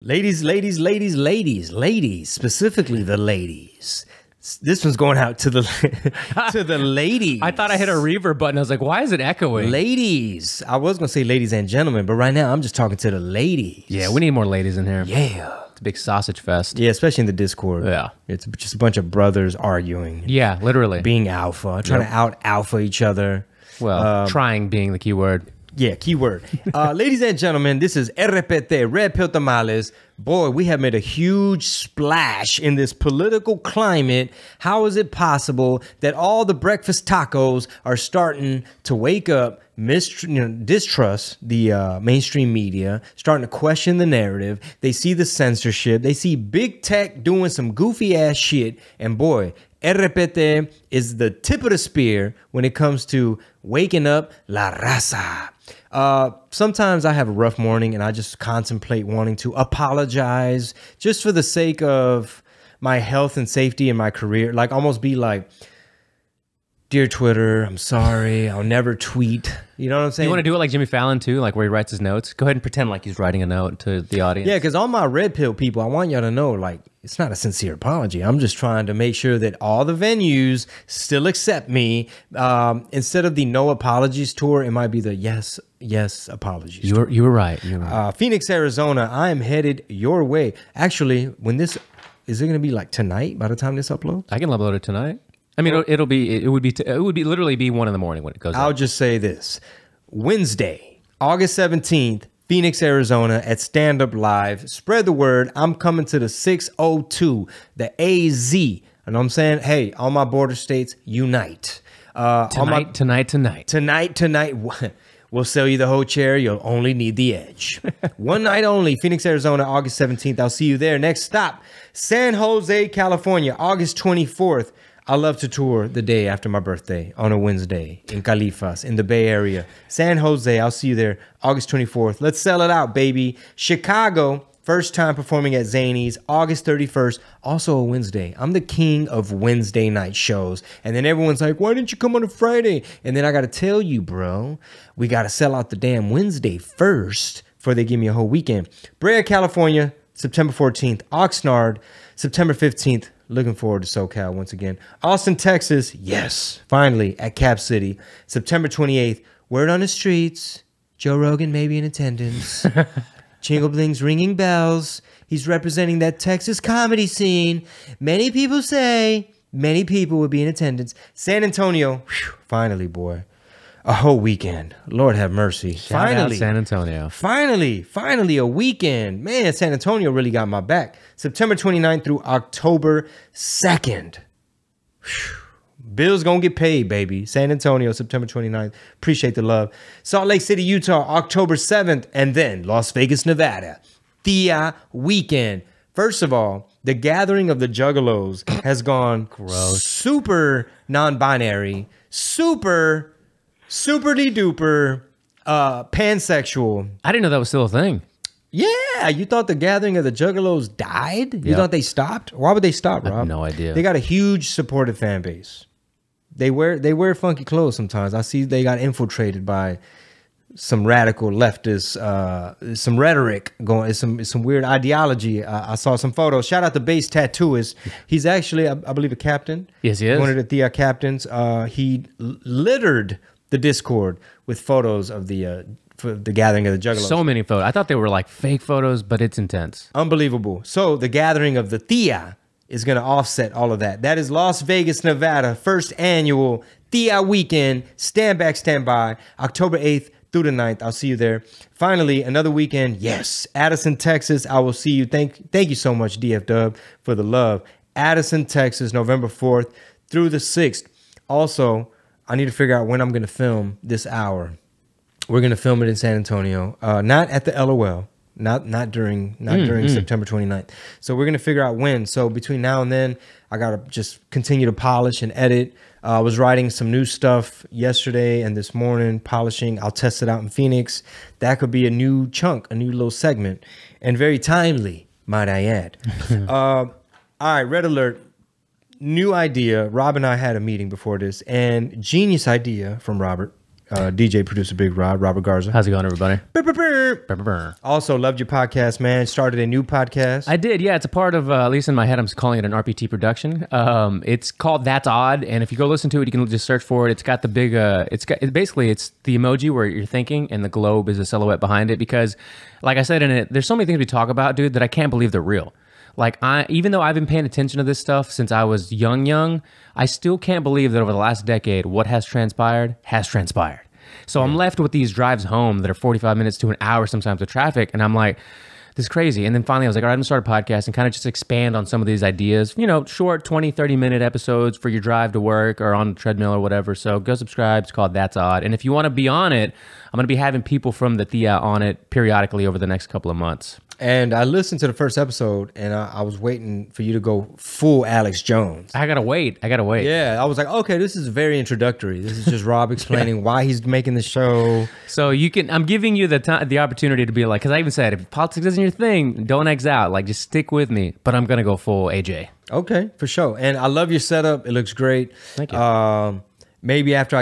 Ladies, specifically the ladies. This one's going out to the to the ladies. I thought I hit a reverb button. I was like, why is it echoing? Ladies. I was going to say ladies and gentlemen, but right now I'm just talking to the ladies. Yeah, we need more ladies in here. Yeah. It's a big sausage fest. Yeah, especially in the Discord. Yeah. It's just a bunch of brothers arguing. Yeah, literally. Being alpha, trying to out-alpha each other. Well, trying being the key word. Yeah, keyword. Ladies and gentlemen, this is RPT, Red Pill Tamales. Boy, we have made a huge splash in this political climate. How is it possible that all the breakfast tacos are starting to wake up, distrust the mainstream media, starting to question the narrative? They see the censorship. They see big tech doing some goofy ass shit. And boy, RPT is the tip of the spear when it comes to waking up la raza. Sometimes I have a rough morning and I just contemplate wanting to apologize just for the sake of my health and safety in my career. Like almost be like, dear Twitter, I'm sorry. I'll never tweet. You know what I'm saying? You want to do it like Jimmy Fallon too? Like where he writes his notes? Go ahead and pretend like he's writing a note to the audience. Yeah, because all my red pill people, I want y'all to know, like, it's not a sincere apology. I'm just trying to make sure that all the venues still accept me. Instead of the no apologies tour, it might be the yes apologies tour. You were right. You were right. Phoenix, Arizona, I am headed your way. Actually, when this, is it going to be like tonight by the time this uploads? I can upload it tonight. I mean, it would literally be 1 in the morning when it goes out. I'll just say this. Wednesday, August 17th, Phoenix, Arizona at Stand Up Live. Spread the word. I'm coming to the 602, the AZ. You know what I'm saying? Hey, all my border states, unite. Tonight. We'll sell you the whole chair. You'll only need the edge. One night only. Phoenix, Arizona, August 17th. I'll see you there. Next stop, San Jose, California, August 24th. I love to tour the day after my birthday on a Wednesday in Califas in the Bay Area. San Jose, I'll see you there August 24th. Let's sell it out, baby. Chicago, first time performing at Zany's, August 31st, also a Wednesday. I'm the king of Wednesday night shows. And then everyone's like, why didn't you come on a Friday? And then I got to tell you, bro, we got to sell out the damn Wednesday first before they give me a whole weekend. Brea, California, September 14th. Oxnard, September 15th. Looking forward to SoCal once again. Austin, Texas, yes, finally, at Cap City. September 28th, word on the streets, Joe Rogan may be in attendance. Chingo Bling's ringing bells. He's representing that Texas comedy scene. Many people say many people will be in attendance. San Antonio, whew, finally, boy. A whole weekend. Lord have mercy. Shout out San Antonio. Finally a weekend. Man, San Antonio really got my back. September 29th through October 2nd. Whew. Bills gonna get paid, baby. San Antonio, September 29th. Appreciate the love. Salt Lake City, Utah, October 7th. And then Las Vegas, Nevada. Thea weekend. First of all, the gathering of the Juggalos has gone super non-binary, super duper pansexual. I didn't know that was still a thing. Yeah, you thought the gathering of the Juggalos died? You thought they stopped? Why would they stop, Rob? I have no idea. They got a huge supportive fan base. They wear funky clothes sometimes. I see they got infiltrated by some radical leftists, some rhetoric going, some weird ideology. I saw some photos. Shout out to Base Tattooist. He's actually, I believe, a captain. Yes, he is. One of the Thea captains. He littered the Discord with photos of the gathering of the Juggalos. So many photos. I thought they were like fake photos, but it's intense. Unbelievable. So the gathering of the Thea is going to offset all of that. That is Las Vegas, Nevada, first annual Thea weekend. Stand back, stand by. October 8th through the 9th. I'll see you there. Finally, another weekend. Yes, Addison, Texas. I will see you. Thank you so much, DF Dub, for the love. Addison, Texas, November 4th through the 6th. Also, I need to figure out when I'm going to film this hour. We're going to film it in San Antonio, not at the LOL, not during September 29th. So we're going to figure out when. So between now and then, I got to just continue to polish and edit. I was writing some new stuff yesterday and this morning, polishing. I'll test it out in Phoenix. That could be a new chunk, a new little segment, and very timely, might I add. All right, red alert. New idea. Rob and I had a meeting before this, and genius idea from Robert. DJ producer Big Rod, Robert Garza. How's it going, everybody? Also, loved your podcast, man. Started a new podcast. I did, yeah. It's a part of, at least in my head, I'm calling it an RPT production. It's called That's Odd, and if you go listen to it, you can just search for it. It's got the big, it's the emoji where you're thinking, and the globe is a silhouette behind it. Because, like I said in it, there's so many things we talk about, dude, that I can't believe they're real. Like, even though I've been paying attention to this stuff since I was young, I still can't believe that over the last decade, what has transpired has transpired. So I'm left with these drives home that are 45 minutes to an hour sometimes with traffic, and I'm like, this is crazy. And then finally I was like, all right, I'm gonna start a podcast and kind of just expand on some of these ideas, you know, short 20, 30-minute episodes for your drive to work or on the treadmill or whatever. So go subscribe. It's called That's Odd. And if you want to be on it, I'm going to be having people from the Thea on it periodically over the next couple of months. And I listened to the first episode, and I was waiting for you to go full Alex Jones. I gotta wait. Yeah, I was like, okay, this is very introductory. This is just Rob explaining why he's making the show. So you can, I'm giving you the opportunity to be like, because I even said, if politics isn't your thing, don't X out. Like, just stick with me. But I'm gonna go full AJ. Okay, for sure. And I love your setup. It looks great. Thank you. Maybe after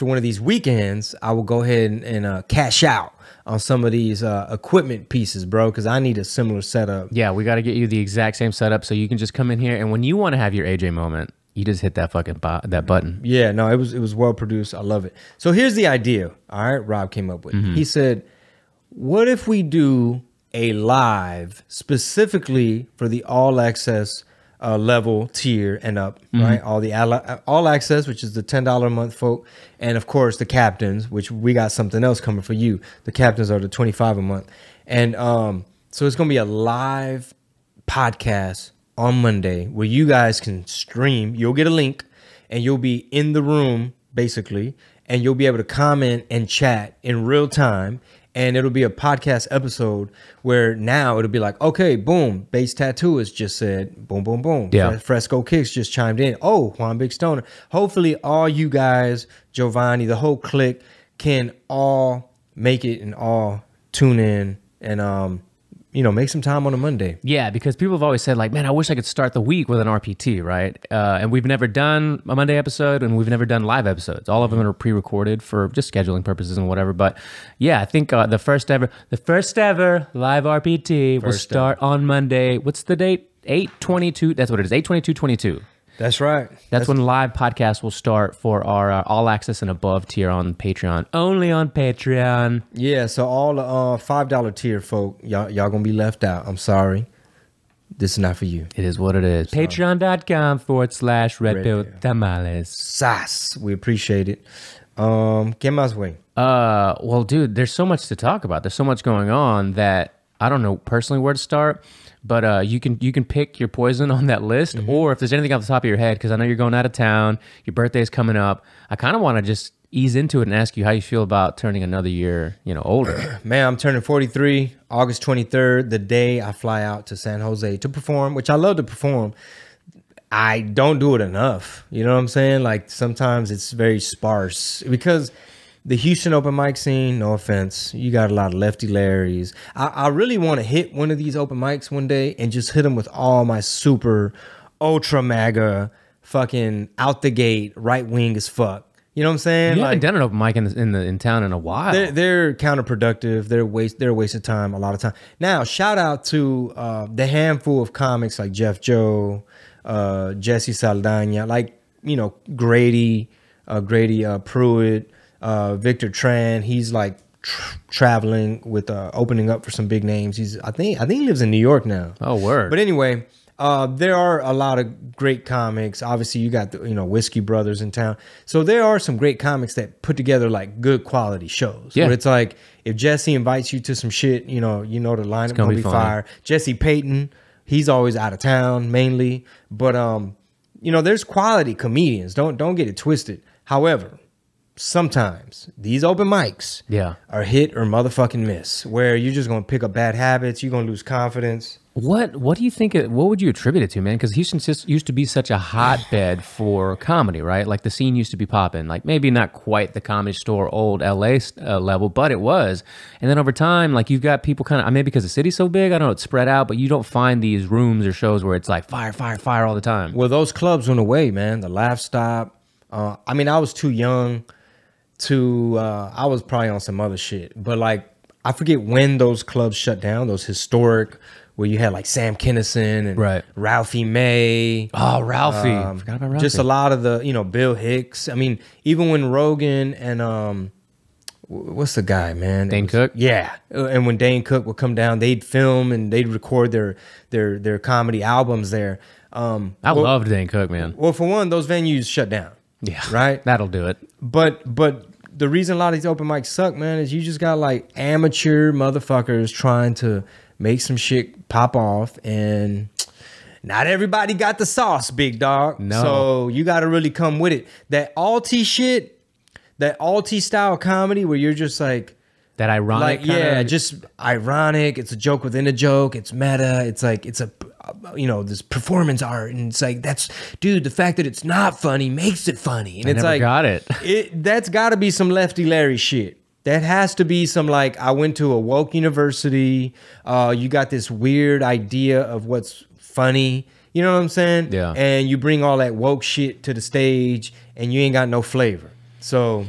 one of these weekends, I will go ahead and cash out on some of these equipment pieces, bro, because I need a similar setup. Yeah, we got to get you the exact same setup so you can just come in here, and when you want to have your AJ moment, you just hit that fucking that button. Yeah, no, it was well produced. I love it. So here's the idea. All right, Rob came up with. He said, "What if we do a live specifically for the all access level tier and up, right? All the all access, which is the $10 a month folk, and of course the captains, which we got something else coming for you. The captains are the $25 a month, and so it's gonna be a live podcast on Monday where you guys can stream. You'll get a link, and you'll be in the room basically, and you'll be able to comment and chat in real time. And it'll be a podcast episode where now it'll be like, okay, boom, Bass Tattoo has just said, boom, boom, boom. Yeah. Fresco Kicks just chimed in. Oh, Juan Big Stoner. Hopefully all you guys, Giovanni, the whole clique, can all make it and all tune in and, you know, make some time on a Monday. Yeah, because people have always said, like, man, I wish I could start the week with an RPT, right? And we've never done a Monday episode, and we've never done live episodes. All of them are pre-recorded for just scheduling purposes and whatever. But yeah, I think the first ever live RPT will start on Monday. What's the date? 8/22. That's what it is. 8/22/22. That's right. That's when live podcasts will start for our all access and above tier on Patreon. Only on Patreon. Yeah, so all the $5 tier folk, y'all gonna be left out. I'm sorry. This is not for you. It is what it is. Patreon.com/Red Pill Tamales. Sas. We appreciate it. ¿Qué más, güey? Well, dude, there's so much to talk about. There's so much going on that I don't know personally where to start. But you can pick your poison on that list, or if there's anything off the top of your head, because I know you're going out of town, your birthday's coming up. I kind of want to just ease into it and ask you how you feel about turning another year, you know, older. Man, I'm turning 43, August 23rd, the day I fly out to San Jose to perform, which I love to perform. I don't do it enough. You know what I'm saying? Like sometimes it's very sparse because the Houston open mic scene, no offense, you got a lot of lefty Larrys. I really want to hit one of these open mics one day and just hit them with all my super ultra MAGA fucking out the gate right wing as fuck. You know what I'm saying? You haven't done an open mic in town in a while. They're counterproductive. They're a waste of time a lot of time. Now, shout out to the handful of comics like Jeff Joe, Jesse Saldana, like, you know, Grady Pruitt, Victor Tran. He's like traveling with opening up for some big names. I think he lives in New York now. Oh, word. But anyway, there are a lot of great comics. Obviously, you got the Whiskey Brothers in town. So there are some great comics that put together like good quality shows. Yeah. But it's like if Jesse invites you to some shit, the lineup gonna be fire. Jesse Payton, he's always out of town mainly. But there's quality comedians. Don't get it twisted. However, sometimes these open mics are hit or motherfucking miss, where you're just gonna pick up bad habits, you're gonna lose confidence. What do you think? What would you attribute it to, man? Because Houston just used to be such a hotbed for comedy, right? Like the scene used to be popping. Like maybe not quite the Comedy Store old LA level, but it was. And then over time, like you've got people kind of, maybe because the city's so big, I don't know, it's spread out, but you don't find these rooms or shows where it's like fire, fire, fire all the time. Well, those clubs went away, man. The Laugh Stop. I was too young to I was probably on some other shit, but like I forget when those clubs shut down, those historic where you had like Sam Kinison and Ralphie May. Oh, Ralphie. Forgot about Ralphie. Just a lot of the, Bill Hicks. I mean, even when Rogan and what's the guy, man? Dane Cook? Yeah. And when Dane Cook would come down, they'd film and they'd record their comedy albums there. I loved Dane Cook, man. Well, for one, those venues shut down. Yeah. Right? That'll do it. But the reason a lot of these open mics suck, man, is you just got like amateur motherfuckers trying to make some shit pop off, and not everybody got the sauce, big dog. No. So you got to really come with it. That alty shit, that alty style comedy where you're just like that ironic, like, yeah, just ironic. It's a joke within a joke. It's meta. It's like it's a this performance art, and it's like dude. The fact that it's not funny makes it funny, and I it's never like got it. That's got to be some Lefty Larry shit. That has to be some like I went to a woke university. You got this weird idea of what's funny. You know what I'm saying? Yeah. And you bring all that woke shit to the stage, and you ain't got no flavor. So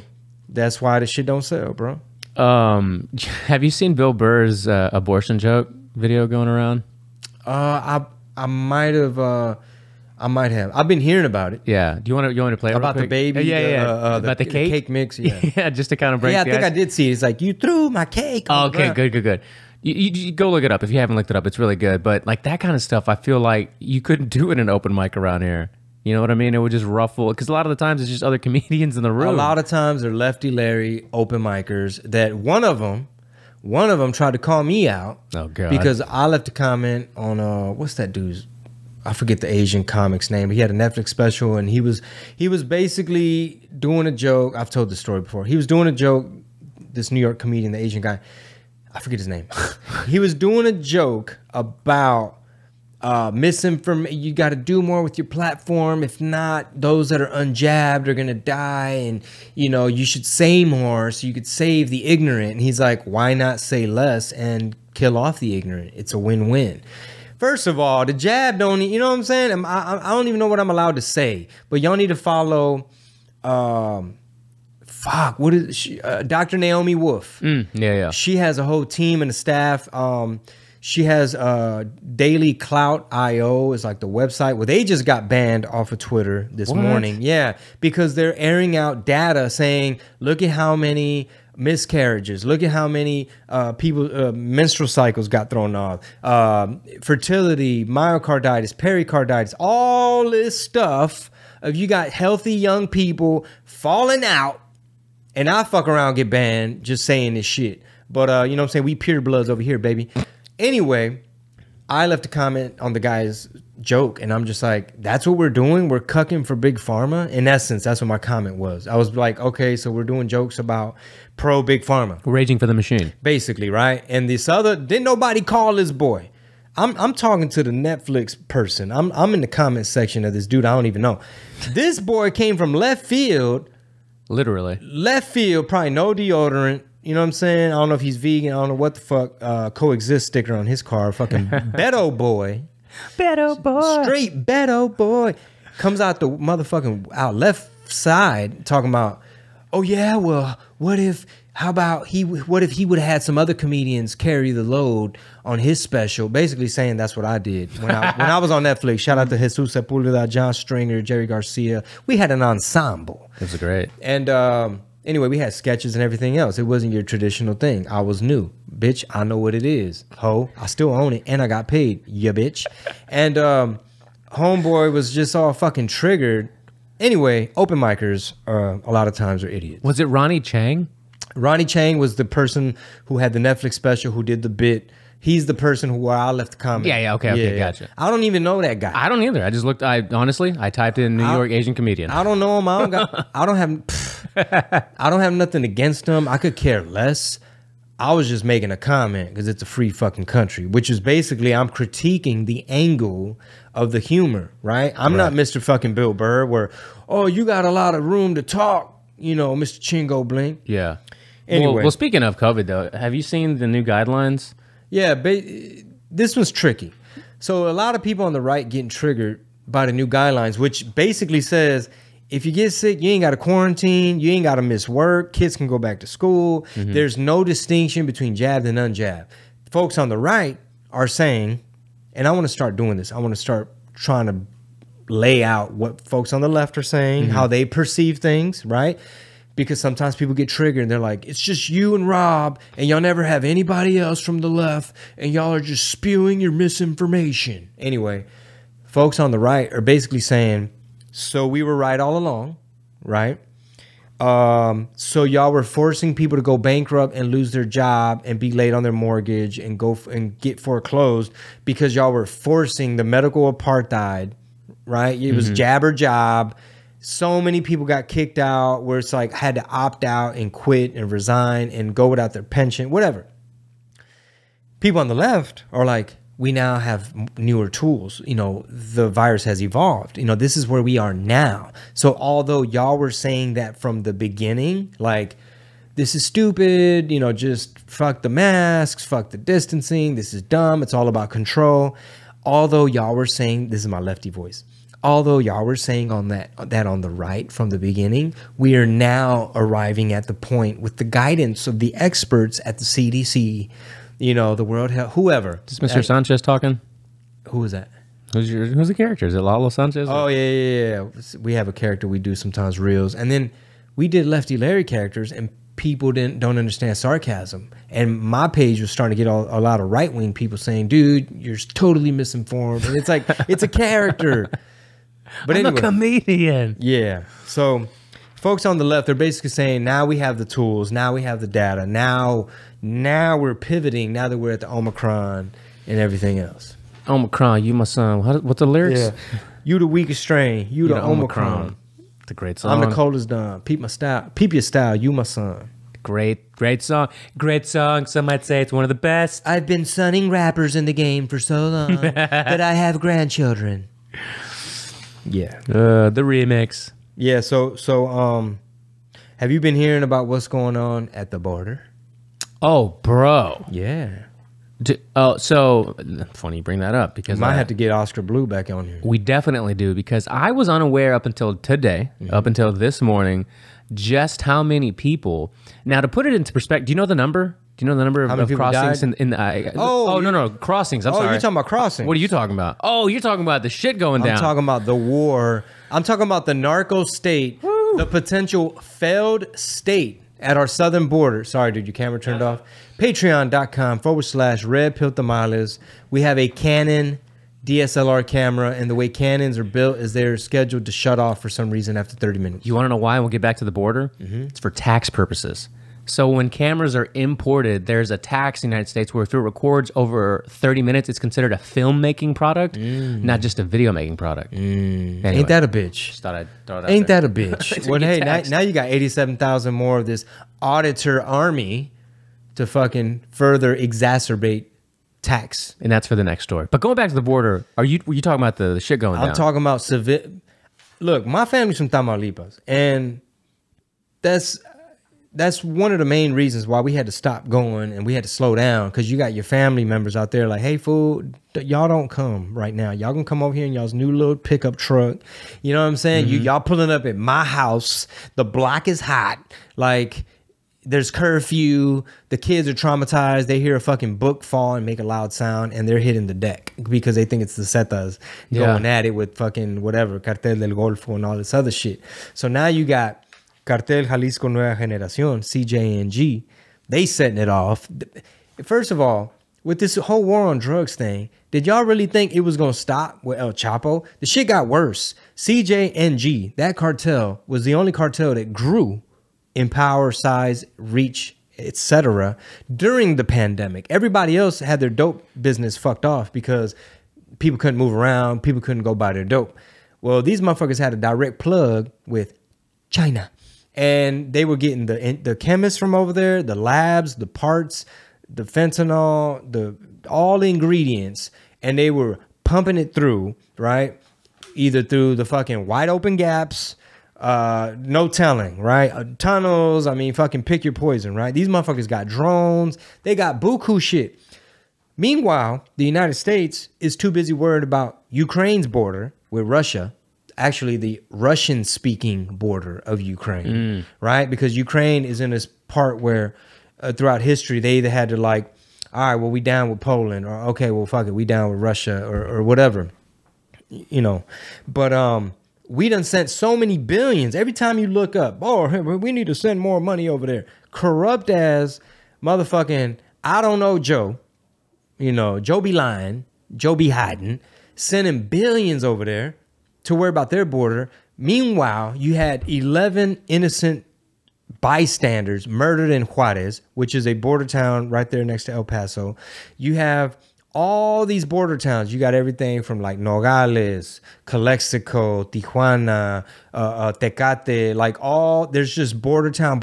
that's why the shit don't sell, bro. Have you seen Bill Burr's abortion joke video going around? I might have. I've been hearing about it. Yeah. Do you want to play it about the baby? Yeah. About the cake mix. Yeah. Yeah. Just to kind of break. Yeah, I the think ice. I did see it. It's like you threw my cake. Oh, okay. Good. You go look it up if you haven't looked it up. It's really good. But like that kind of stuff, I feel like you couldn't do it in an open mic around here. You know what I mean? It would just ruffle, because a lot of the times it's just other comedians in the room. A lot of times they're Lefty Larry open micers that one of them tried to call me out. Oh, God. Because I left a comment on what's that dude's, I forget the Asian comic's name, but he had a Netflix special, and he was basically doing a joke. I've told this story before. He was doing a joke, this New York comedian, the Asian guy, I forget his name. He was doing a joke about misinformation. You got to do more with your platform. If not, those that are unjabbed are gonna die, and you should say more so you could save the ignorant. And he's like, why not say less and kill off the ignorant? It's a win-win. First of all, the jab don't, you know what I'm saying? I don't even know what I'm allowed to say, but y'all need to follow what is she, Dr. Naomi Wolf. Yeah. She has a whole team and a staff. She has Daily Clout IO is like the website where they just got banned off of Twitter this morning. Yeah, because they're airing out data saying, look at how many miscarriages, look at how many people menstrual cycles got thrown off, fertility, myocarditis, pericarditis, all this stuff of you got healthy young people falling out, and I fuck around and get banned just saying this shit. But you know what I'm saying, we pure bloods over here, baby. Anyway, I left a comment on the guy's joke, and I'm just like, that's what we're doing? We're cucking for Big Pharma? In essence, that's what my comment was. I was like, okay, so we're doing jokes about pro-Big Pharma. Raging for the machine. Basically, right? And this other, didn't nobody call this boy. I'm talking to the Netflix person. I'm in the comment section of this dude I don't even know. This boy came from left field. Literally. Left field, probably no deodorant. You know what I'm saying? I don't know if he's vegan. I don't know what the fuck. Coexist sticker on his car. Fucking Beto boy. Beto boy. Straight Beto boy. Comes out the motherfucking out left side talking about, oh yeah, well, what if he would have had some other comedians carry the load on his special? Basically saying that's what I did when I was on Netflix. Shout out to Jesus Sepulveda, John Stringer, Jerry Garcia. We had an ensemble. It was great. And anyway, we had sketches and everything else. It wasn't your traditional thing. I was new. Bitch, I know what it is. Ho, I still own it, and I got paid. Yeah, bitch. And homeboy was just all fucking triggered. Anyway, open micers a lot of times are idiots. Was it Ronnie Chang? Ronnie Chang was the person who had the Netflix special, who did the bit. He's the person where I left the comment. Yeah, okay, gotcha. I don't even know that guy. I don't either. I just looked. I typed in New York Asian comedian. I don't know him. I don't have nothing against him. I could care less. I was just making a comment because it's a free fucking country, which is basically I'm critiquing the angle of the humor, right? I'm not Mr. fucking Bill Burr where, oh, you got a lot of room to talk, Mr. Chingo Bling. Yeah. Anyway. Well, speaking of COVID, though, have you seen the new guidelines? Yeah, this was tricky. So a lot of people on the right getting triggered by the new guidelines, which basically says if you get sick, you ain't got to quarantine. You ain't got to miss work. Kids can go back to school. There's no distinction between jabbed and unjabbed. Folks on the right are saying, and I want to start doing this. I want to start trying to lay out what folks on the left are saying, how they perceive things, right? Because sometimes people get triggered and they're like, it's just you and Rob, and y'all never have anybody else from the left, and y'all are just spewing your misinformation. Anyway, folks on the right are basically saying, so we were right all along, right? So y'all were forcing people to go bankrupt and lose their job and be late on their mortgage and go and get foreclosed because y'all were forcing the medical apartheid, right? It was jab or job. So many people got kicked out where it's like had to opt out and quit and resign and go without their pension, whatever. People on the left are like, we now have newer tools. You know, the virus has evolved. You know, this is where we are now. So although y'all were saying that from the beginning, like, this is stupid, you know, just fuck the masks, fuck the distancing, this is dumb, it's all about control. Although y'all were saying, this is my lefty voice, although y'all were saying on that on the right from the beginning, we are now arriving at the point with the guidance of the experts at the CDC, you know, the World Health, whoever. Is Mr. Sanchez talking? Who is that? Who's the character? Is it Lalo Sanchez? Oh, yeah. We have a character we do sometimes reels. And then we did Lefty Larry characters and people don't understand sarcasm. And my page was starting to get a lot of right-wing people saying, dude, you're totally misinformed. And it's like, it's a character. But I'm anyway, a comedian. Yeah. So folks on the left, they're basically saying, now we have the tools, now we have the data, now we're pivoting, now that we're at the Omicron and everything else. Omicron, you my son. What's the lyrics? Yeah. You the weakest strain, you the Omicron. It's a great song. I'm the coldest dawn. Peep my style. Peep your style, you my son. Great song. Great song. Some might say it's one of the best. I've been sunning rappers in the game for so long that I have grandchildren. Yeah. The remix. Yeah, so have you been hearing about what's going on at the border? Oh, bro. Yeah. So funny you bring that up because might have to get Oscar Blue back on here. We definitely do, because I was unaware up until today, up until this morning, just how many people. Now, to put it into perspective, do you know the number? Do you know the number of crossings in the? No, crossings. I'm sorry. Oh, you're talking about crossings. What are you talking about? Oh, you're talking about the shit going down. I'm talking about the war. I'm talking about the narco state, the potential failed state at our southern border. Sorry, dude, your camera turned off. Patreon.com/Red Pill Tamales. We have a Canon DSLR camera, and the way Canons are built is they're scheduled to shut off for some reason after 30 minutes. You want to know why? We'll get back to the border. It's for tax purposes. So when cameras are imported, there's a tax in the United States where if it records over 30 minutes, it's considered a filmmaking product, not just a video making product. Anyway, ain't that a bitch? Just thought I'd throw that ain't there. that a bitch? Well, hey, now you got 87,000 more of this auditor army to fucking further exacerbate tax. And that's for the next story. But going back to the border, were you talking about the shit going down? I'm talking about civil. Look, my family's from Tamaulipas, and that's one of the main reasons why we had to stop going and we had to slow down, because you got your family members out there like, hey, fool, y'all don't come right now. Y'all gonna come over here in y'all's new little pickup truck. You know what I'm saying? Y'all pulling up at my house. The block is hot. Like, there's curfew. The kids are traumatized. They hear a fucking book fall and make a loud sound, and they're hitting the deck because they think it's the Zetas going at it with fucking whatever, Cartel del Golfo and all this other shit. So now you got Cartel Jalisco Nueva Generación, CJNG, they setting it off. First of all, with this whole war on drugs thing, did y'all really think it was going to stop with El Chapo? The shit got worse. CJNG, that cartel, was the only cartel that grew in power, size, reach, etc. during the pandemic. Everybody else had their dope business fucked off because people couldn't move around, people couldn't go buy their dope. Well, these motherfuckers had a direct plug with China. And they were getting the chemists from over there, the labs, the parts, the fentanyl, all the ingredients, and they were pumping it through, right? Either through the fucking wide open gaps, no telling, right? Tunnels, I mean, fucking pick your poison, right? These motherfuckers got drones. They got buku shit. Meanwhile, the United States is too busy worried about Ukraine's border with Russia. actually the Russian-speaking border of Ukraine, right? Because Ukraine is in this part where throughout history, they either had to like, all right, well, we down with Poland, or okay, well, fuck it, we down with Russia, or whatever, you know. But we done sent so many billions. Every time you look up, oh, we need to send more money over there. Corrupt as motherfucking, I don't know, Joe, you know, Joe be lying, Joe be hiding, sending billions over there to worry about their border. Meanwhile, you had 11 innocent bystanders murdered in Juarez, which is a border town right there next to El Paso. You have all these border towns. You got everything from like Nogales, Calexico, Tijuana, Tecate, like all, there's just border town.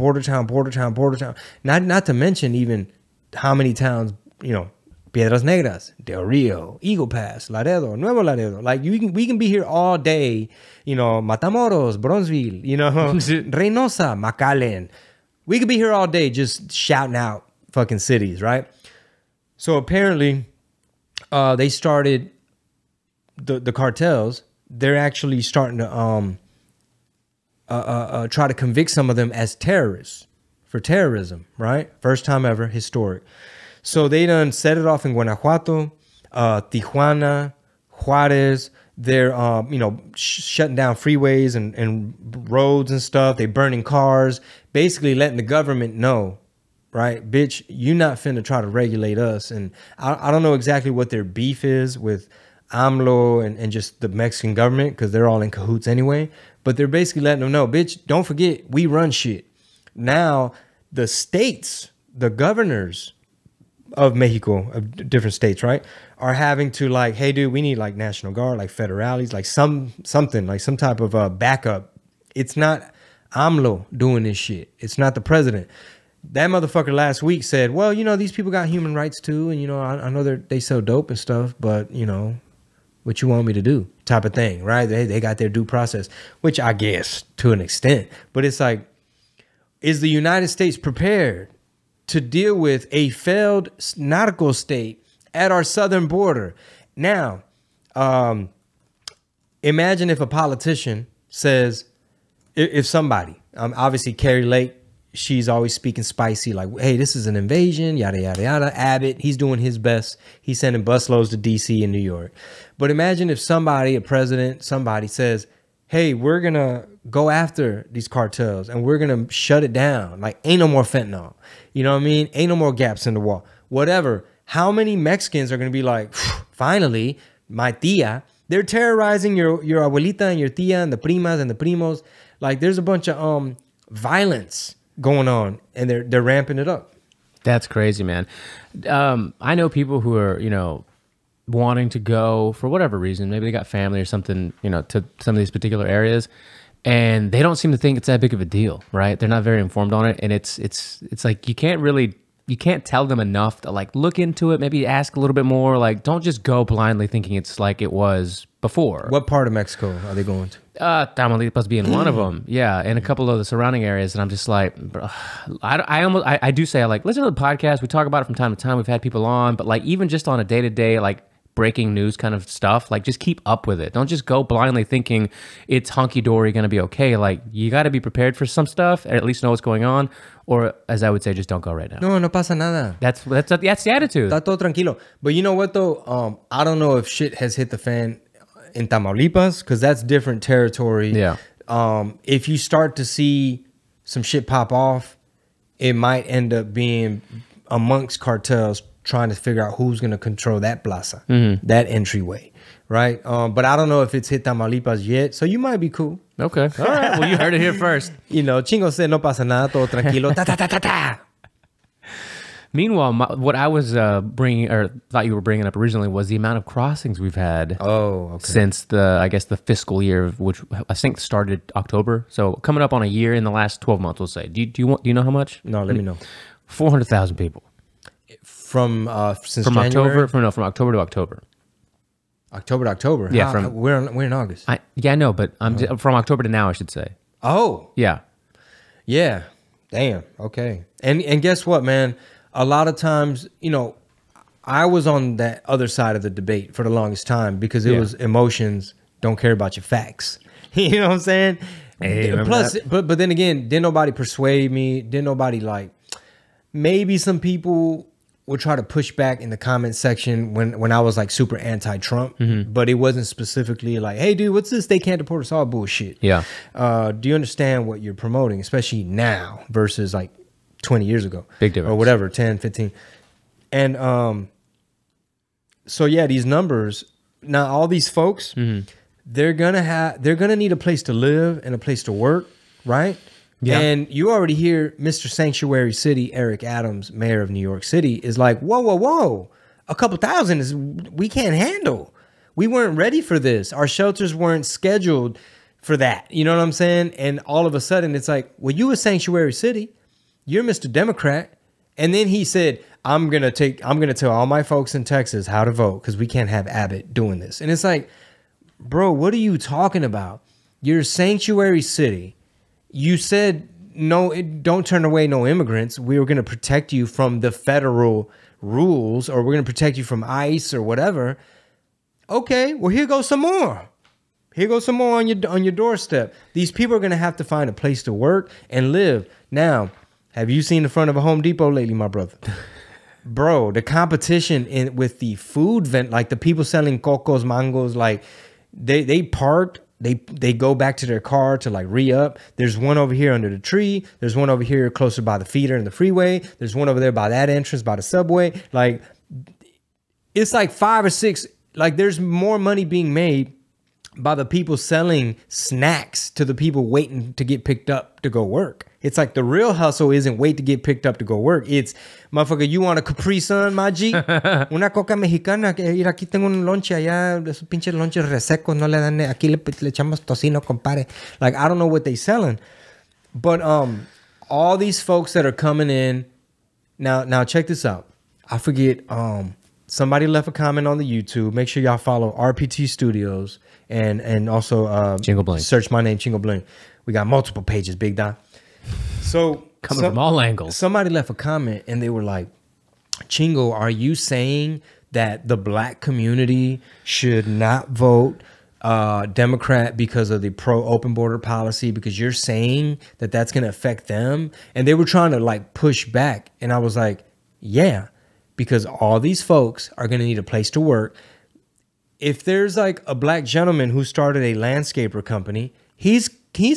Not to mention even how many towns, you know, Piedras Negras, Del Rio, Eagle Pass, Laredo, Nuevo Laredo. Like we can be here all day, you know, Matamoros, Bronzeville, you know, Reynosa, McAllen. We could be here all day just shouting out fucking cities, right? So apparently they started, the cartels, they're actually starting to try to convict some of them as terrorists for terrorism, right? First time ever, historic. So they done set it off in Guanajuato, Tijuana, Juarez. They're, you know, shutting down freeways and roads and stuff. They burning cars, basically letting the government know, right? Bitch, you not finna try to regulate us. And I don't know exactly what their beef is with AMLO and just the Mexican government, because they're all in cahoots anyway. But they're basically letting them know, bitch, don't forget, we run shit. Now, the states, the governors of Mexico, of different states, right, are having to like, hey, dude, we need like National Guard, like federales, like something, like some type of backup. It's not AMLO doing this shit. It's not the president. That motherfucker last week said, well, you know, these people got human rights too, and you know, I know they sell dope and stuff, but you know, what you want me to do, type of thing, right? They got their due process, which I guess to an extent, but it's like, is the United States prepared to deal with a failed narco state at our southern border? Now, imagine if a politician says, if somebody, obviously Carrie Lake, she's always speaking spicy, like, hey, this is an invasion, yada, yada, yada. Abbott, he's doing his best. He's sending busloads to DC and New York. But imagine if somebody, a president, somebody says, hey, we're going to go after these cartels and we're going to shut it down. Like, ain't no more fentanyl. You know what I mean? Ain't no more gaps in the wall. Whatever. How many Mexicans are going to be like, finally, my tia, they're terrorizing your abuelita and your tia and the primas and the primos. Like, there's a bunch of violence going on and they're ramping it up. That's crazy, man. I know people who are, you know, wanting to go for whatever reason. Maybe they got family or something, you know, to some of these particular areas, and they don't seem to think it's that big of a deal, right? They're not very informed on it, and it's like you can't tell them enough to like look into it, maybe ask a little bit more. Like, don't just go blindly thinking it's like it was before. What part of Mexico are they going to? Tamales being one of them, yeah, and a couple of the surrounding areas. And I'm just like, bro, I do say, I like, listen to the podcast. We talk about it from time to time. We've had people on, but like even just on a day-to-day, like breaking news kind of stuff, like just keep up with it. Don't just go blindly thinking it's hunky-dory going to be okay. Like, you got to be prepared for some stuff, or at least know what's going on. Or as I would say, just don't go right now. No pasa nada. That's the attitude. Está todo tranquilo. But you know what though? I don't know if shit has hit the fan in Tamaulipas, because that's different territory. Yeah. If you start to see some shit pop off, it might end up being amongst cartels trying to figure out who's going to control that plaza, that entryway, right? But I don't know if it's hit Tamaulipas yet, so you might be cool. Okay. All right. Well, you heard it here first. You know, Chingo said no pasa nada, todo tranquilo. Ta, ta, ta, ta, ta. Meanwhile, what I was bringing, or thought you were bringing up originally, was the amount of crossings we've had since I guess the fiscal year, which I think started October. So coming up on a year in the last 12 months, we'll say. Do you know how much? No, let me know. 400,000 people. From January? October, from October to October. October to October? Yeah. We're in August. Yeah, I know, but from October to now, I should say. Oh. Yeah. Yeah. Damn. Okay. And guess what, man? A lot of times, you know, I was on that other side of the debate for the longest time because it was emotions don't care about your facts. You know what I'm saying? Hey, Plus, that? but then again, didn't nobody persuade me. Didn't nobody like. Maybe some people will try to push back in the comment section when I was like super anti-Trump, but it wasn't specifically like, hey, dude, what's this? They can't deport us all bullshit. Yeah. Do you understand what you're promoting, especially now versus like 20 years ago? Big difference. Or whatever, 10, 15. And so, yeah, these numbers, now all these folks, they're gonna need a place to live and a place to work, right? Yeah. And you already hear Mr. Sanctuary City, Eric Adams, mayor of New York City, is like, whoa. A couple thousand is we can't handle. We weren't ready for this. Our shelters weren't scheduled for that. You know what I'm saying? And all of a sudden it's like, well, you a Sanctuary City. You're Mr. Democrat. And then he said, I'm gonna tell all my folks in Texas how to vote because we can't have Abbott doing this. And it's like, bro, what are you talking about? You're a Sanctuary City. You said, no, don't turn away no immigrants. We were going to protect you from the federal rules, or we're going to protect you from ICE or whatever. Okay, well, here goes some more. Here goes some more on your doorstep. These people are going to have to find a place to work and live. Now, have you seen the front of a Home Depot lately, my brother? Bro, the competition with the food vent, like the people selling cocos, mangos, like they parked. They go back to their car to like re-up. There's one over here under the tree. There's one over here closer by the feeder and the freeway. There's one over there by that entrance by the subway. Like, it's like 5 or 6. Like, there's more money being made by the people selling snacks to the people waiting to get picked up to go work. It's like the real hustle isn't wait to get picked up to go work. It's, motherfucker, you want a Capri Sun, my G? Una coca mexicana. Ir aquí tengo un lonche allá. Esos pinches lonches resecos no le dan. Aquí le echamos tocino, compadre. Like, I don't know what they selling. But all these folks that are coming in. Now check this out. I forget. Somebody left a comment on the YouTube. Make sure y'all follow RPT Studios and also Chingo Bling. Search my name, Chingo Bling. We got multiple pages, Big Don. So coming from all angles. Somebody left a comment and they were like, Chingo, are you saying that the black community should not vote Democrat because of the pro-open border policy? Because you're saying that that's going to affect them? And they were trying to like push back. And I was like, yeah, because all these folks are going to need a place to work. If there's like a black gentleman who started a landscaper company, he's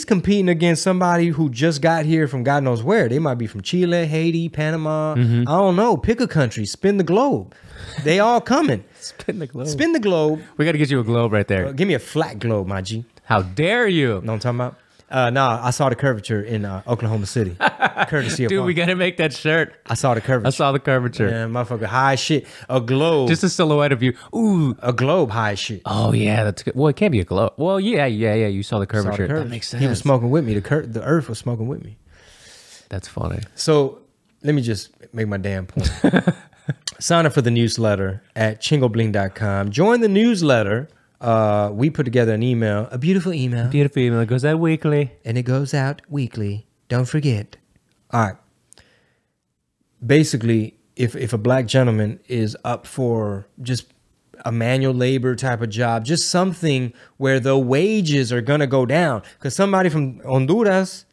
competing against somebody who just got here from God knows where. They might be from Chile, Haiti, Panama. I don't know. Pick a country. Spin the globe. They all coming. Spin the globe. Spin the globe. We got to get you a globe right there. Give me a flat globe, my G. How dare you? Know what I'm talking about? Nah, I saw the curvature in Oklahoma City. Courtesy of Dude, we got to make that shirt. I saw the curvature. I saw the curvature. Yeah, motherfucker, high as shit. A globe. Just a silhouette of you. Ooh. A globe high as shit. Oh, yeah, that's good. Well, it can't be a globe. Well, yeah. You saw the curvature. That makes sense. He was smoking with me. The earth was smoking with me. That's funny. So let me just make my damn point. Sign up for the newsletter at chingobling.com. Join the newsletter. We put together an email, a beautiful email. Beautiful email. It goes out weekly. And it goes out weekly. Don't forget. All right. Basically, if a black gentleman is up for just a manual labor type of job, just something where the wages are going to go down. Because somebody from Honduras,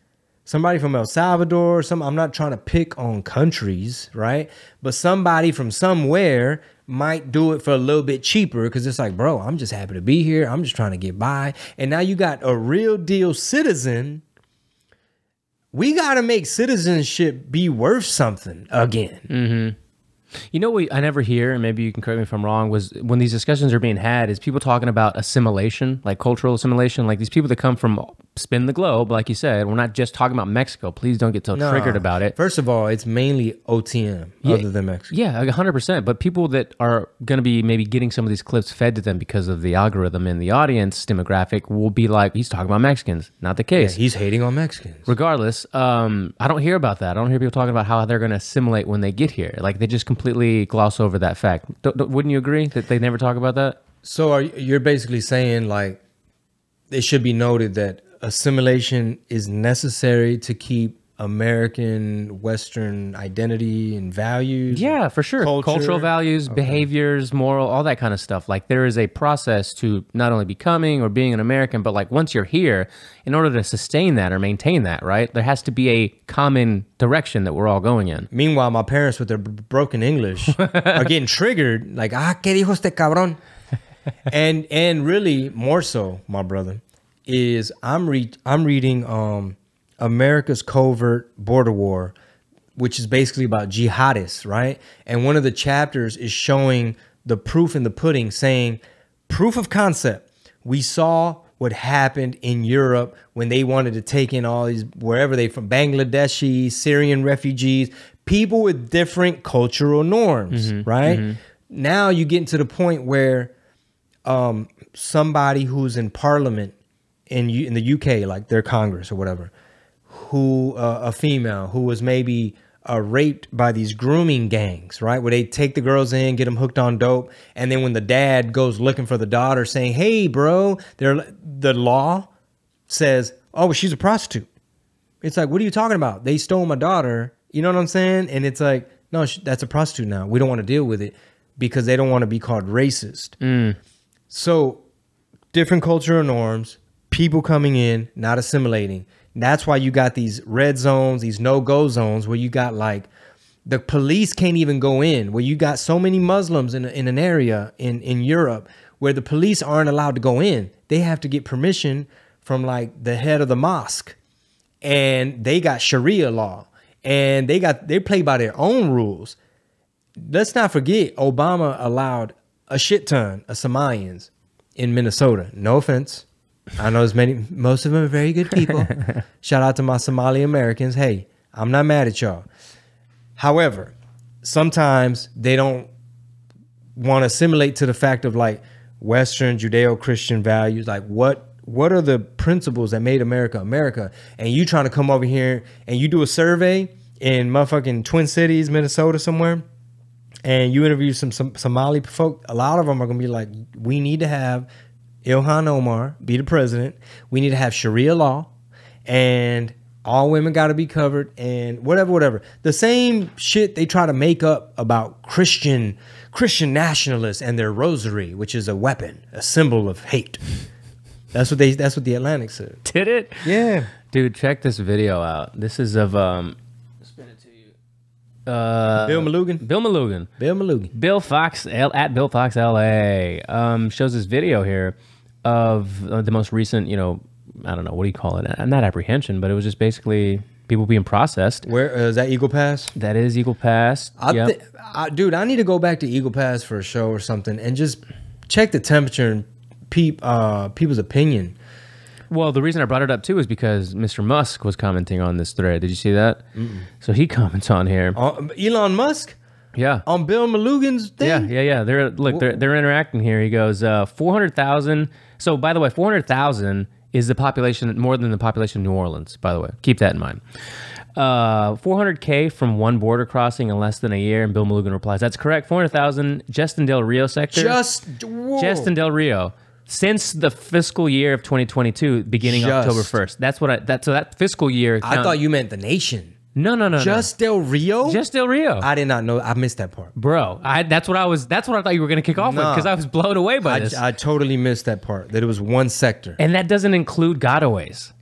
somebody from El Salvador, I'm not trying to pick on countries, right? But somebody from somewhere might do it for a little bit cheaper because it's like, bro, I'm just happy to be here. I'm just trying to get by. And now you got a real deal citizen. We got to make citizenship be worth something again. You know what I never hear, and maybe you can correct me if I'm wrong, was when these discussions are being had, is people talking about assimilation, like cultural assimilation, like these people that come from spin the globe, like you said. We're not just talking about Mexico. Please don't get so triggered about it. First of all, it's mainly OTM other than Mexico. Yeah, 100%. But people that are going to be maybe getting some of these clips fed to them because of the algorithm and the audience demographic will be like, he's talking about Mexicans. Not the case. Yeah, he's hating on Mexicans. Regardless, I don't hear about that. I don't hear people talking about how they're going to assimilate when they get here. Like they just completely gloss over that fact. Wouldn't you agree that they never talk about that? So you're basically saying like it should be noted that assimilation is necessary to keep American Western identity and values? Yeah, for sure. Cultural values, behaviors, moral, all that kind of stuff. Like there is a process to not only becoming or being an American, but like once you're here, in order to sustain that or maintain that, right? There has to be a common direction that we're all going in. Meanwhile, my parents with their broken English are getting triggered. Like, ¿qué dijo este cabrón? and really more so, my brother, is I'm reading America's Covert Border War, which is basically about jihadists, right? And one of the chapters is showing the proof in the pudding, saying proof of concept. We saw what happened in Europe when they wanted to take in all these, wherever they from, Bangladeshi, Syrian refugees, people with different cultural norms, right? Now you get into the point where somebody who's in parliament in the UK, like their Congress or whatever, who a female who was maybe raped by these grooming gangs, right? Where they take the girls in, get them hooked on dope. And then when the dad goes looking for the daughter saying, hey, bro, the law says, oh, well, she's a prostitute. It's like, what are you talking about? They stole my daughter. You know what I'm saying? And it's like, no, that's a prostitute now. We don't want to deal with it because they don't want to be called racist. So different cultural norms, people coming in, not assimilating. That's why you got these red zones, these no-go zones where you got like the police can't even go in, where you got so many Muslims in an area in Europe where the police aren't allowed to go in. They have to get permission from like the head of the mosque, and they got Sharia law, and they play by their own rules. Let's not forget, Obama allowed a shit ton of Somalians in Minnesota. No offense. I know most of them are very good people. Shout out to my Somali Americans. Hey, I'm not mad at y'all. However, sometimes they don't want to assimilate to the fact of like Western Judeo-Christian values. Like what are the principles that made America America? And you trying to come over here and you do a survey in motherfucking Twin Cities, Minnesota somewhere, and you interview some Somali folk. A lot of them are going to be like, we need to have Ilhan Omar be the president. We need to have Sharia law, and all women got to be covered, and whatever. The same shit they try to make up about Christian nationalists and their rosary, which is a weapon, a symbol of hate. That's what the Atlantic said. Did it? Yeah. Dude, check this video out. This is of spin it to you. Bill Malugin. Bill Fox at Bill Fox LA shows this video here of the most recent, I don't know, what do you call it? Not apprehension, but it was just basically people being processed. Where is that? Eagle Pass? That is Eagle Pass. Dude, I need to go back to Eagle Pass for a show or something and just check the temperature and people's opinion. Well, the reason I brought it up too is because Mr. Musk was commenting on this thread. Did you see that? So he comments on here. Elon Musk? Yeah. On Bill Malugin's thing? Yeah. They're interacting here. He goes, 400,000. So by the way, 400,000 is the population, more than the population of New Orleans, by the way. Keep that in mind. 400K from one border crossing in less than a year. And Bill Malugin replies, that's correct. 400,000 just in Del Rio sector. Just in Del Rio. Since the fiscal year of 2022, beginning October 1st. So that fiscal year. I thought you meant the nation. No. Just Del Rio? Just Del Rio. I did not know. I missed that part. Bro, that's what I thought you were going to kick off with, because I was blown away by this. I totally missed that part, that it was one sector. And that doesn't include gotaways.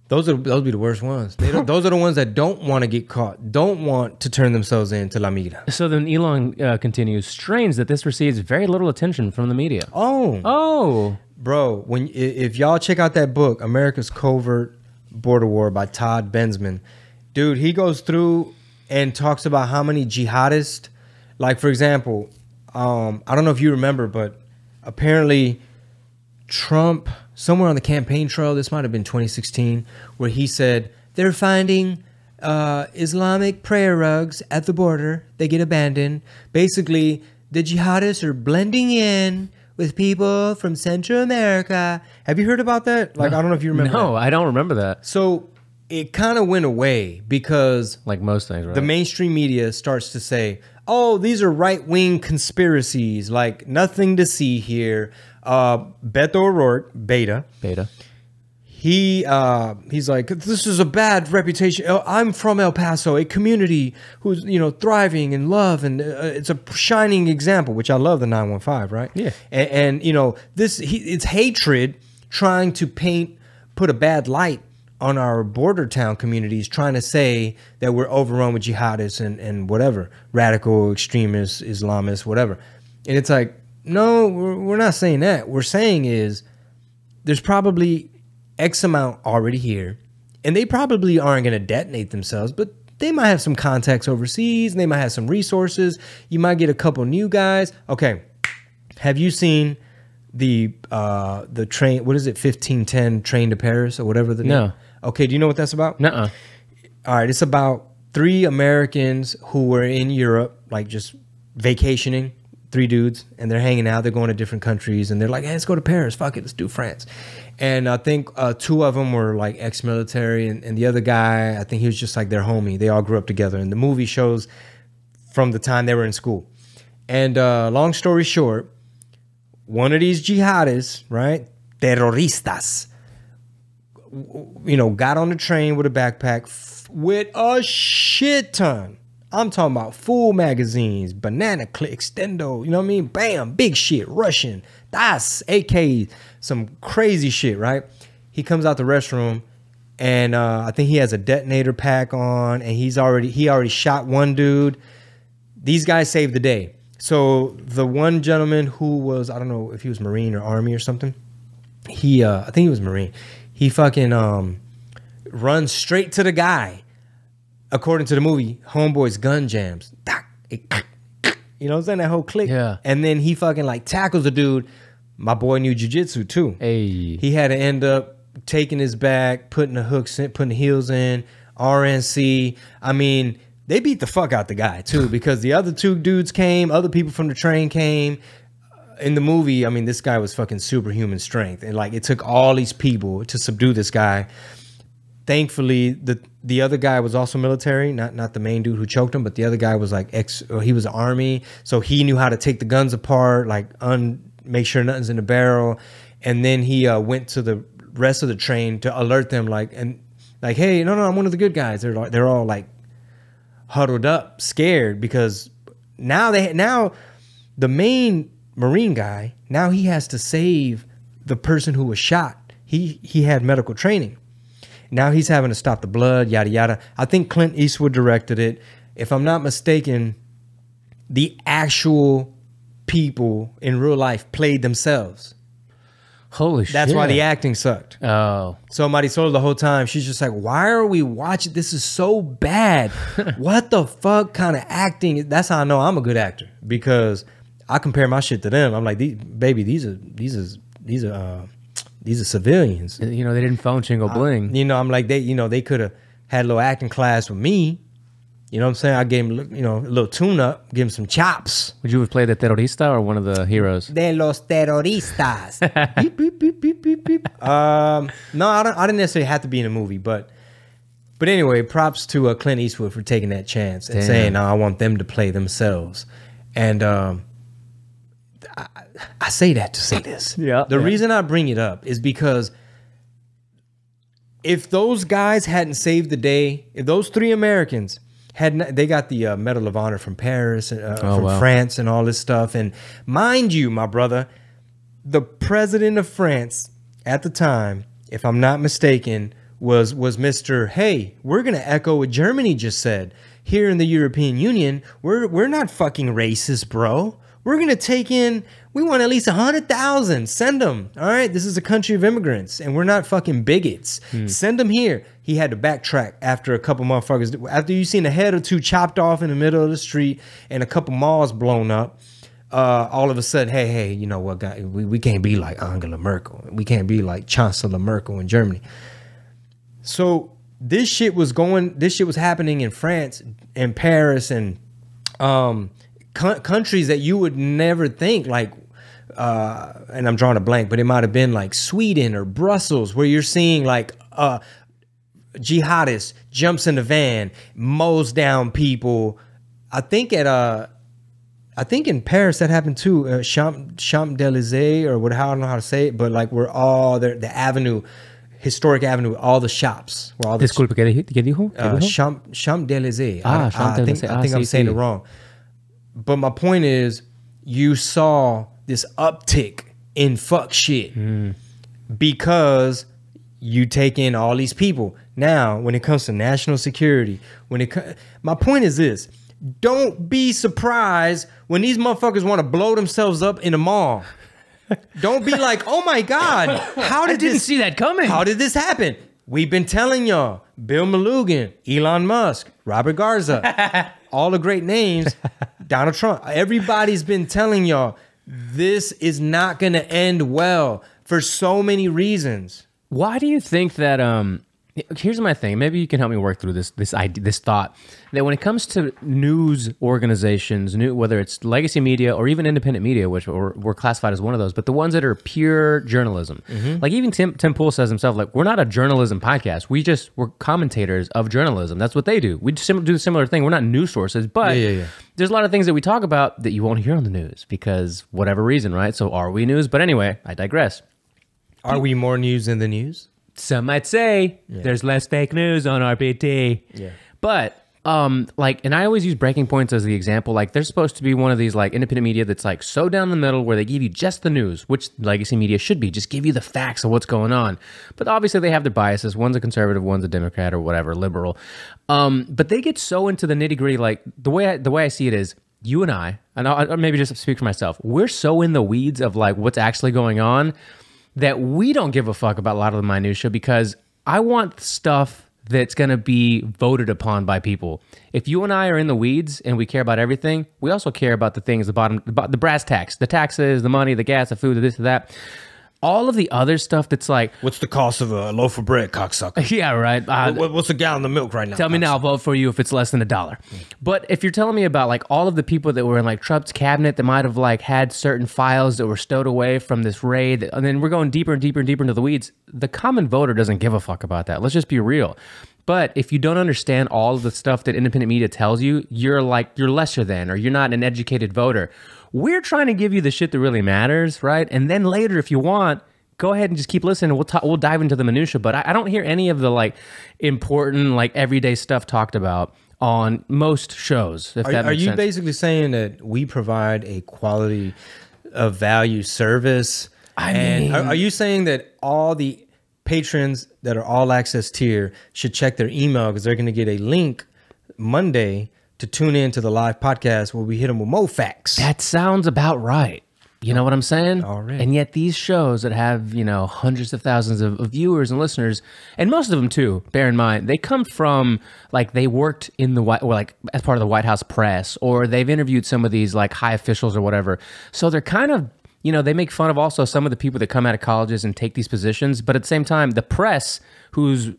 Those be the worst ones. Those are the ones that don't want to get caught, don't want to turn themselves in to La Mira. So then Elon continues, strange that this receives very little attention from the media. Oh. Bro, if y'all check out that book, America's Covert Border War by Todd Bensman, dude, he goes through and talks about how many jihadists, like for example, I don't know if you remember, but apparently Trump, somewhere on the campaign trail, this might have been 2016, where he said they're finding Islamic prayer rugs at the border. They get abandoned. Basically, the jihadists are blending in with people from Central America. Have you heard about that? Like, I don't know if you remember. No, I don't remember that. So it kind of went away because, like most things, right? The mainstream media starts to say, oh, these are right-wing conspiracies, like nothing to see here. Beto O'Rourke, Beta. he's like, this is a bad reputation. I'm from El Paso, a community who's, you know, thriving in love, and it's a shining example, which I love the 915, right? Yeah. And you know, it's hatred trying to put a bad light on our border town communities, trying to say that we're overrun with jihadists and whatever, radical extremists, Islamists, whatever. And it's like, no, we're not saying that. We're saying is there's probably X amount already here, and they probably aren't going to detonate themselves, but they might have some contacts overseas, and they might have some resources. You might get a couple new guys. Okay, have you seen the train? What is it? 1510 train to Paris or whatever the name? No. Okay, do you know what that's about? Nuh-uh. All right, it's about 3 Americans who were in Europe, like just vacationing. 3 dudes, and they're hanging out. They're going to different countries, and they're like, hey, let's go to Paris. Fuck it, let's do France. And I think 2 of them were like ex-military, and the other guy, I think he was just like their homie. They all grew up together, and the movie shows from the time they were in school. And long story short, one of these jihadists, right, terroristas, you know, got on the train with a backpack with a shit ton. I'm talking about full magazines, banana clip, extendo, you know what I mean? Bam, big shit, Russian, das, AK, some crazy shit, right? He comes out the restroom, and I think he has a detonator pack on, and he already shot one dude. These guys saved the day. So the one gentleman who was, I don't know if he was Marine or Army or something, I think he was Marine. He fucking runs straight to the guy. According to the movie, homeboy's gun jams. You know what I'm saying? That whole click. Yeah. And then he fucking like tackles a dude. My boy knew jiu-jitsu too. Hey. He had to end up taking his back, putting the hooks in, putting the heels in, RNC. I mean, they beat the fuck out the guy too, because the other 2 dudes came, other people from the train came. In the movie, I mean, this guy was fucking superhuman strength. And like, it took all these people to subdue this guy. Thankfully, the other guy was also military, not the main dude who choked him, but the other guy was like he was Army, so he knew how to take the guns apart, like make sure nothing's in the barrel, and then he went to the rest of the train to alert them, like, hey, no, I'm one of the good guys. They're all like huddled up, scared, because now the main Marine guy, now he has to save the person who was shot. He had medical training. Now he's having to stop the blood, yada, yada. I think Clint Eastwood directed it. If I'm not mistaken, the actual people in real life played themselves. Holy shit. That's why the acting sucked. Oh. So Marisol the whole time, she's just like, why are we watching? This is so bad. What the fuck kind of acting? That's how I know I'm a good actor, because I compare my shit to them. I'm like, these are civilians. You know, they didn't phone Chingo Bling. You know, I'm like, they could have had a little acting class with me. You know what I'm saying? I gave him, you know, a little tune-up, give him some chops. Would you have played the terrorista or one of the heroes? De los terroristas. Beep, beep, beep, beep, beep, beep. No, I didn't necessarily have to be in a movie, but anyway, props to Clint Eastwood for taking that chance and saying, no, I want them to play themselves. And I say that to say this. The reason I bring it up is because if those guys hadn't saved the day, if those 3 Americans they got the Medal of Honor from Paris, from France and all this stuff. And mind you, my brother, the president of France at the time, if I'm not mistaken, was Mr. Hey, we're going to echo what Germany just said. Here in the European Union, we're not fucking racist, bro. We're going to take in, we want at least 100,000. Send them. All right. This is a country of immigrants and we're not fucking bigots. Send them here. He had to backtrack after a couple motherfuckers. After you seen a head or 2 chopped off in the middle of the street and a couple malls blown up, all of a sudden, hey, you know what, guy, we can't be like Angela Merkel. We can't be like Chancellor Merkel in Germany. So this shit was happening in France and Paris and countries that you would never think, like, and I'm drawing a blank, but it might have been like Sweden or Brussels, where you're seeing like jihadist jumps in the van, mows down people. I think in Paris that happened too. Champs-Élysées or what? I don't know how to say it, but like we're all there. The avenue, Historic Avenue, all the shops. Where all the Disculpe, ¿qué dijo? Champs-Élysées. Champs-Élysées. I think I'm saying it wrong. But my point is, you saw this uptick in fuck shit because you take in all these people. Now, when it comes to national security, my point is this: don't be surprised when these motherfuckers want to blow themselves up in a mall. Don't be like, oh my God, I didn't see that coming. How did this happen? We've been telling y'all. Bill Malugin, Elon Musk, Robert Garza, all the great names, Donald Trump. Everybody's been telling y'all this is not going to end well for so many reasons. Why do you think that here's my thing. Maybe you can help me work through this idea, this thought that when it comes to news organizations, whether it's legacy media or even independent media, which we're classified as one of those, but the ones that are pure journalism, like even Tim Pool says himself, like, we're not a journalism podcast. We're commentators of journalism. That's what they do. We do a similar thing. We're not news sources, but there's a lot of things that we talk about that you won't hear on the news because whatever reason, right? So are we news? But anyway, I digress. Are we more news than the news? Some might say there's less fake news on RPT. Yeah. But like, and I always use Breaking Points as the example. Like, they're supposed to be one of these like independent media that's like so down the middle where they give you just the news, which legacy media should be, just give you the facts of what's going on. But obviously they have their biases. One's a conservative, one's a Democrat or whatever, liberal. But they get so into the nitty gritty. Like the way I see it is, you and I'll maybe just speak for myself. We're so in the weeds of like what's actually going on that we don't give a fuck about a lot of the minutia because I want stuff that's going to be voted upon by people. If you and I are in the weeds and we care about everything, we also care about the things, the brass tacks, the taxes, the money, the gas, the food, the this, the that. All of the other stuff that's like... What's the cost of a loaf of bread, cocksucker? Yeah, right. What's a gallon of milk right now? Tell me now, I'll vote for you if it's less than $1. But if you're telling me about like all of the people that were in like Trump's cabinet that might have like had certain files that were stowed away from this raid, and then we're going deeper and deeper and deeper into the weeds, the common voter doesn't give a fuck about that. Let's just be real. But if you don't understand all of the stuff that independent media tells you, you're lesser than, or you're not an educated voter. We're trying to give you the shit that really matters, right? And then later, if you want, go ahead and just keep listening. We'll dive into the minutia. But I don't hear any of the like important, like everyday stuff talked about on most shows. If that makes sense. Are you basically saying that we provide a quality of value service? I mean, are you saying that all the patrons that are all access tier should check their email because they're going to get a link Monday to tune in to the live podcast where we hit them with more facts? That sounds about right. You know what I'm saying? All right. And yet these shows that have, hundreds of thousands of viewers and listeners, and most of them too, bear in mind, they come from, like, they worked in the White, or like as part of the White House press, or they've interviewed some of these like high officials or whatever. So they're kind of, they make fun of also some of the people that come out of colleges and take these positions. But at the same time, the press who's,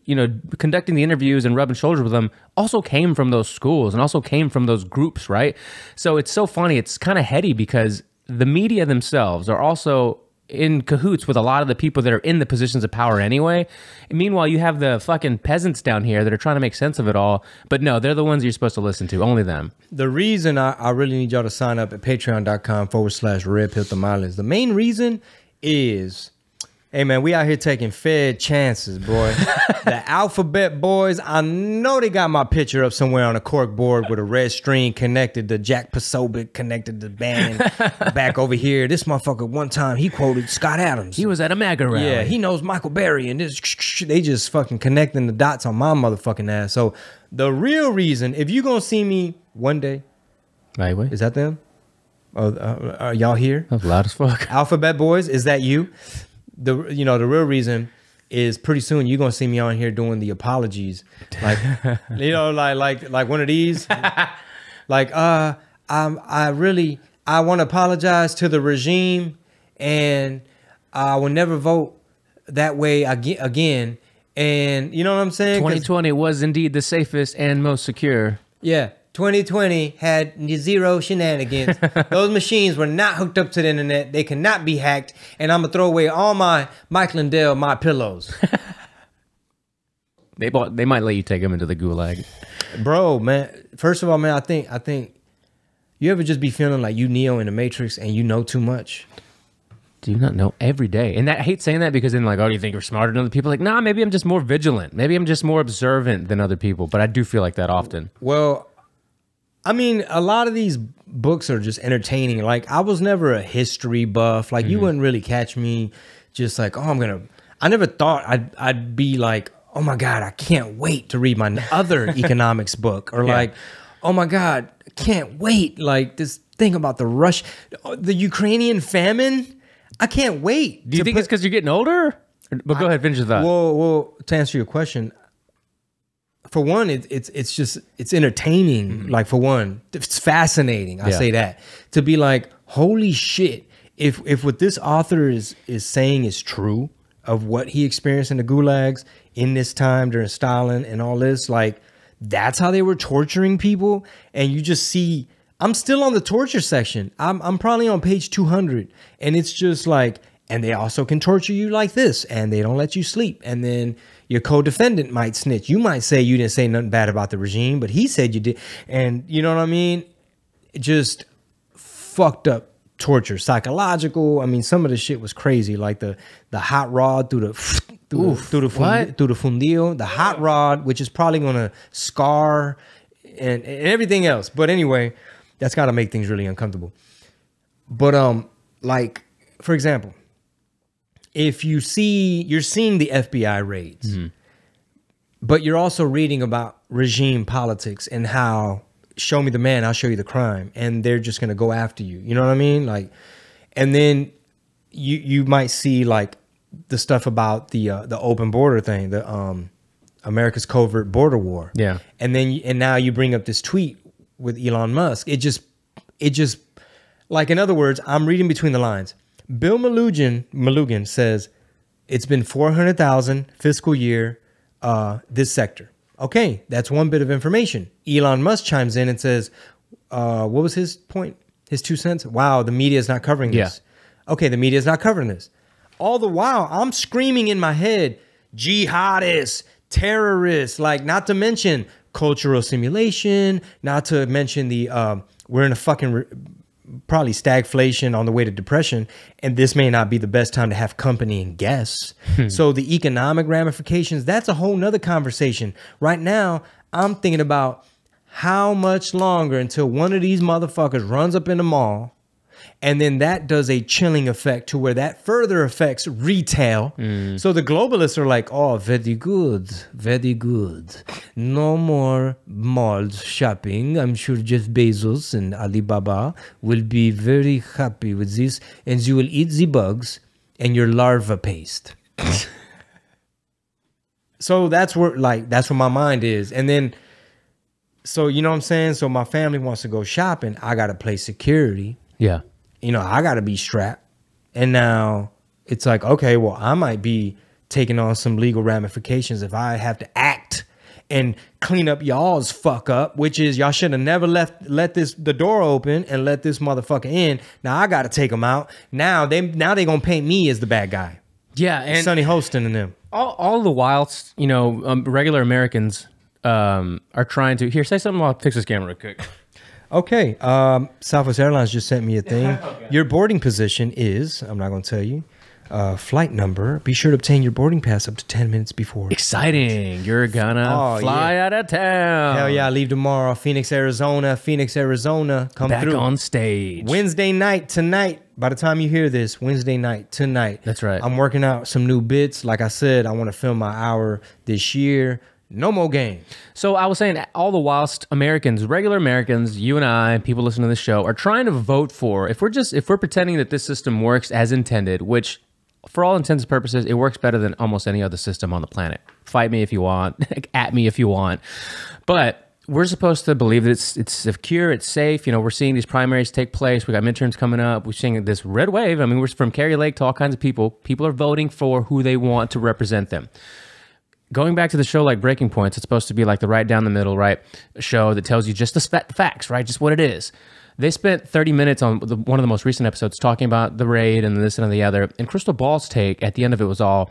conducting the interviews and rubbing shoulders with them also came from those schools and also came from those groups, right? So it's so funny. It's kind of heady because the media themselves are also in cahoots with a lot of the people that are in the positions of power anyway. And meanwhile, you have the fucking peasants down here that are trying to make sense of it all. But no, they're the ones you're supposed to listen to. Only them. The reason I really need y'all to sign up at patreon.com/Red Pill Tamales. The main reason is, hey man, we out here taking fair chances, boy. The Alphabet Boys, I know they got my picture up somewhere on a cork board with a red string connected to Jack Posobiec, connected to Bannon. Back over here, this motherfucker one time, he quoted Scott Adams. He was at a MAGA rally. Yeah, he knows Michael Berry, and this, they just fucking connecting the dots on my motherfucking ass. So the real reason, if you gonna see me one day, right, wait. Is that them? Are y'all here? That's loud as fuck. Alphabet Boys, is that you? The real reason is pretty soon you're gonna see me on here doing the apologies, like like one of these, like I want to apologize to the regime, and I will never vote that way again. And you know what I'm saying? 2020 was indeed the safest and most secure. Yeah. 2020 had zero shenanigans. Those machines were not hooked up to the internet. They cannot be hacked. And I'm going to throw away all my Mike Lindell, my pillows. They might let you take them into the gulag. Bro, man. First of all, man, I think you ever just be feeling like you Neo in the Matrix and you know too much? do not know every day. And I hate saying that because then like, oh, do you think you're smarter than other people? Like, nah, maybe I'm just more vigilant. Maybe I'm just more observant than other people. But I do feel like that often. Well, I mean, a lot of these books are just entertaining. Like, I was never a history buff. Like, you wouldn't really catch me just like, oh, I never thought I'd be like, oh my God, I can't wait to read my other economics book. Or like, oh my God, I can't wait. Like this thing about the Ukrainian famine. I can't wait. Do you think it's because you're getting older? But go ahead, finish your thought. Well, to answer your question, for one, it's entertaining. Like for one, it's fascinating. I say that to be like, holy shit! If what this author is saying is true of what he experienced in the gulags in this time during Stalin and all this, like that's how they were torturing people, and you just see. I'm still on the torture section. I'm probably on page 200, and it's just like, and they also can torture you like this, and they don't let you sleep, and then your co-defendant might snitch. You might say you didn't say nothing bad about the regime, but he said you did, and you know what I mean? Just fucked up torture, psychological. I mean, some of the shit was crazy, like the hot rod through the fundillo, the hot rod, which is probably gonna scar and everything else. But anyway. That's got to make things really uncomfortable. But like for example, if you're seeing the FBI raids, but you're also reading about regime politics and how show me the man, I'll show you the crime, and they're just gonna go after you. You know what I mean? Like, and then you might see like the stuff about the open border thing, the America's covert border war. Yeah, and now you bring up this tweet with Elon Musk. It just like, in other words, I'm reading between the lines. Bill Malugin says it's been 400,000 fiscal year, this sector. Okay, that's one bit of information. Elon Musk chimes in and says, what was his point? His 2 cents? Wow, the media is not covering this. Okay, the media is not covering this. All the while, I'm screaming in my head, jihadists, terrorists, like, not to mention cultural simulation, not to mention the we're in a fucking probably stagflation on the way to depression, and this may not be the best time to have company and guests. So the economic ramifications, that's a whole nother conversation. Right now, I'm thinking about how much longer until one of these motherfuckers runs up in the mall, and then that does a chilling effect to where that further affects retail. So the globalists are like, oh, very good, very good. No more mall shopping. I'm sure Jeff Bezos and Alibaba will be very happy with this. And you will eat the bugs and your larva paste. So that's where my mind is. And then, so you know what I'm saying? So my family wants to go shopping. I got to play security. Yeah. You know, I got to be strapped. And now it's like, okay, well, I might be taking on some legal ramifications if I have to act and clean up y'all's fuck up, which is y'all should have never let the door open and let this motherfucker in. Now I got to take them out. Now they going to paint me as the bad guy. Yeah. And Sonny Holston and them. All the while, you know, regular Americans are trying to, here, say something while I fix this camera real quick. Okay, Southwest Airlines just sent me a thing. Okay. Your boarding position is, I'm not going to tell you, flight number. Be sure to obtain your boarding pass up to 10 minutes before. Exciting. You're gonna fly out of town. Hell yeah, I leave tomorrow. Phoenix, Arizona. Come back through. on stage. Wednesday night tonight. By the time you hear this, Wednesday night tonight. That's right. I'm working out some new bits. Like I said, I want to film my hour this year. No more game. So I was saying, all the whilst Americans, regular Americans, you and I, people listening to this show, are trying to vote for, if we're pretending that this system works as intended, which for all intents and purposes, it works better than almost any other system on the planet. Fight me if you want, at me if you want. But we're supposed to believe that it's secure, it's safe. You know, we're seeing these primaries take place. We got midterms coming up. We're seeing this red wave. I mean, we're from Kerry Lake to all kinds of people. People are voting for who they want to represent them. Going back to the show like Breaking Points, it's supposed to be like the right down the middle, right? A show that tells you just the facts, right? Just what it is. They spent 30 minutes on one of the most recent episodes talking about the raid and this and the other. And Crystal Ball's take at the end of it was all,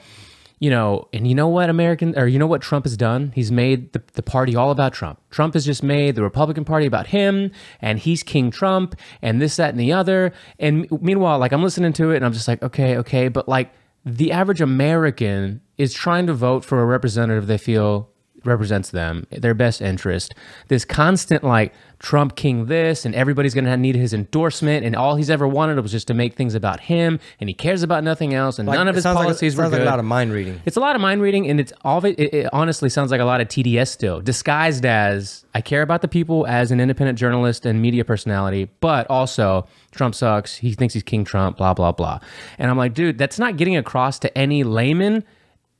you know, and you know what you know what Trump has done? He's made the party all about Trump. Trump has just made the Republican Party about him, and he's King Trump, and this, that, and the other. And meanwhile, like, I'm listening to it, and I'm just like, okay, but like, the average American is trying to vote for a representative they feel represents them, their best interest. This constant like Trump king this, and everybody's gonna need his endorsement, and all he's ever wanted was just to make things about him, and he cares about nothing else, and like, none of his policies were good. Like a lot of mind reading. It's a lot of mind reading, and it's all it honestly sounds like a lot of TDS still, disguised as I care about the people as an independent journalist and media personality, but also Trump sucks. He thinks he's King Trump, blah blah blah. And I'm like, dude, that's not getting across to any layman.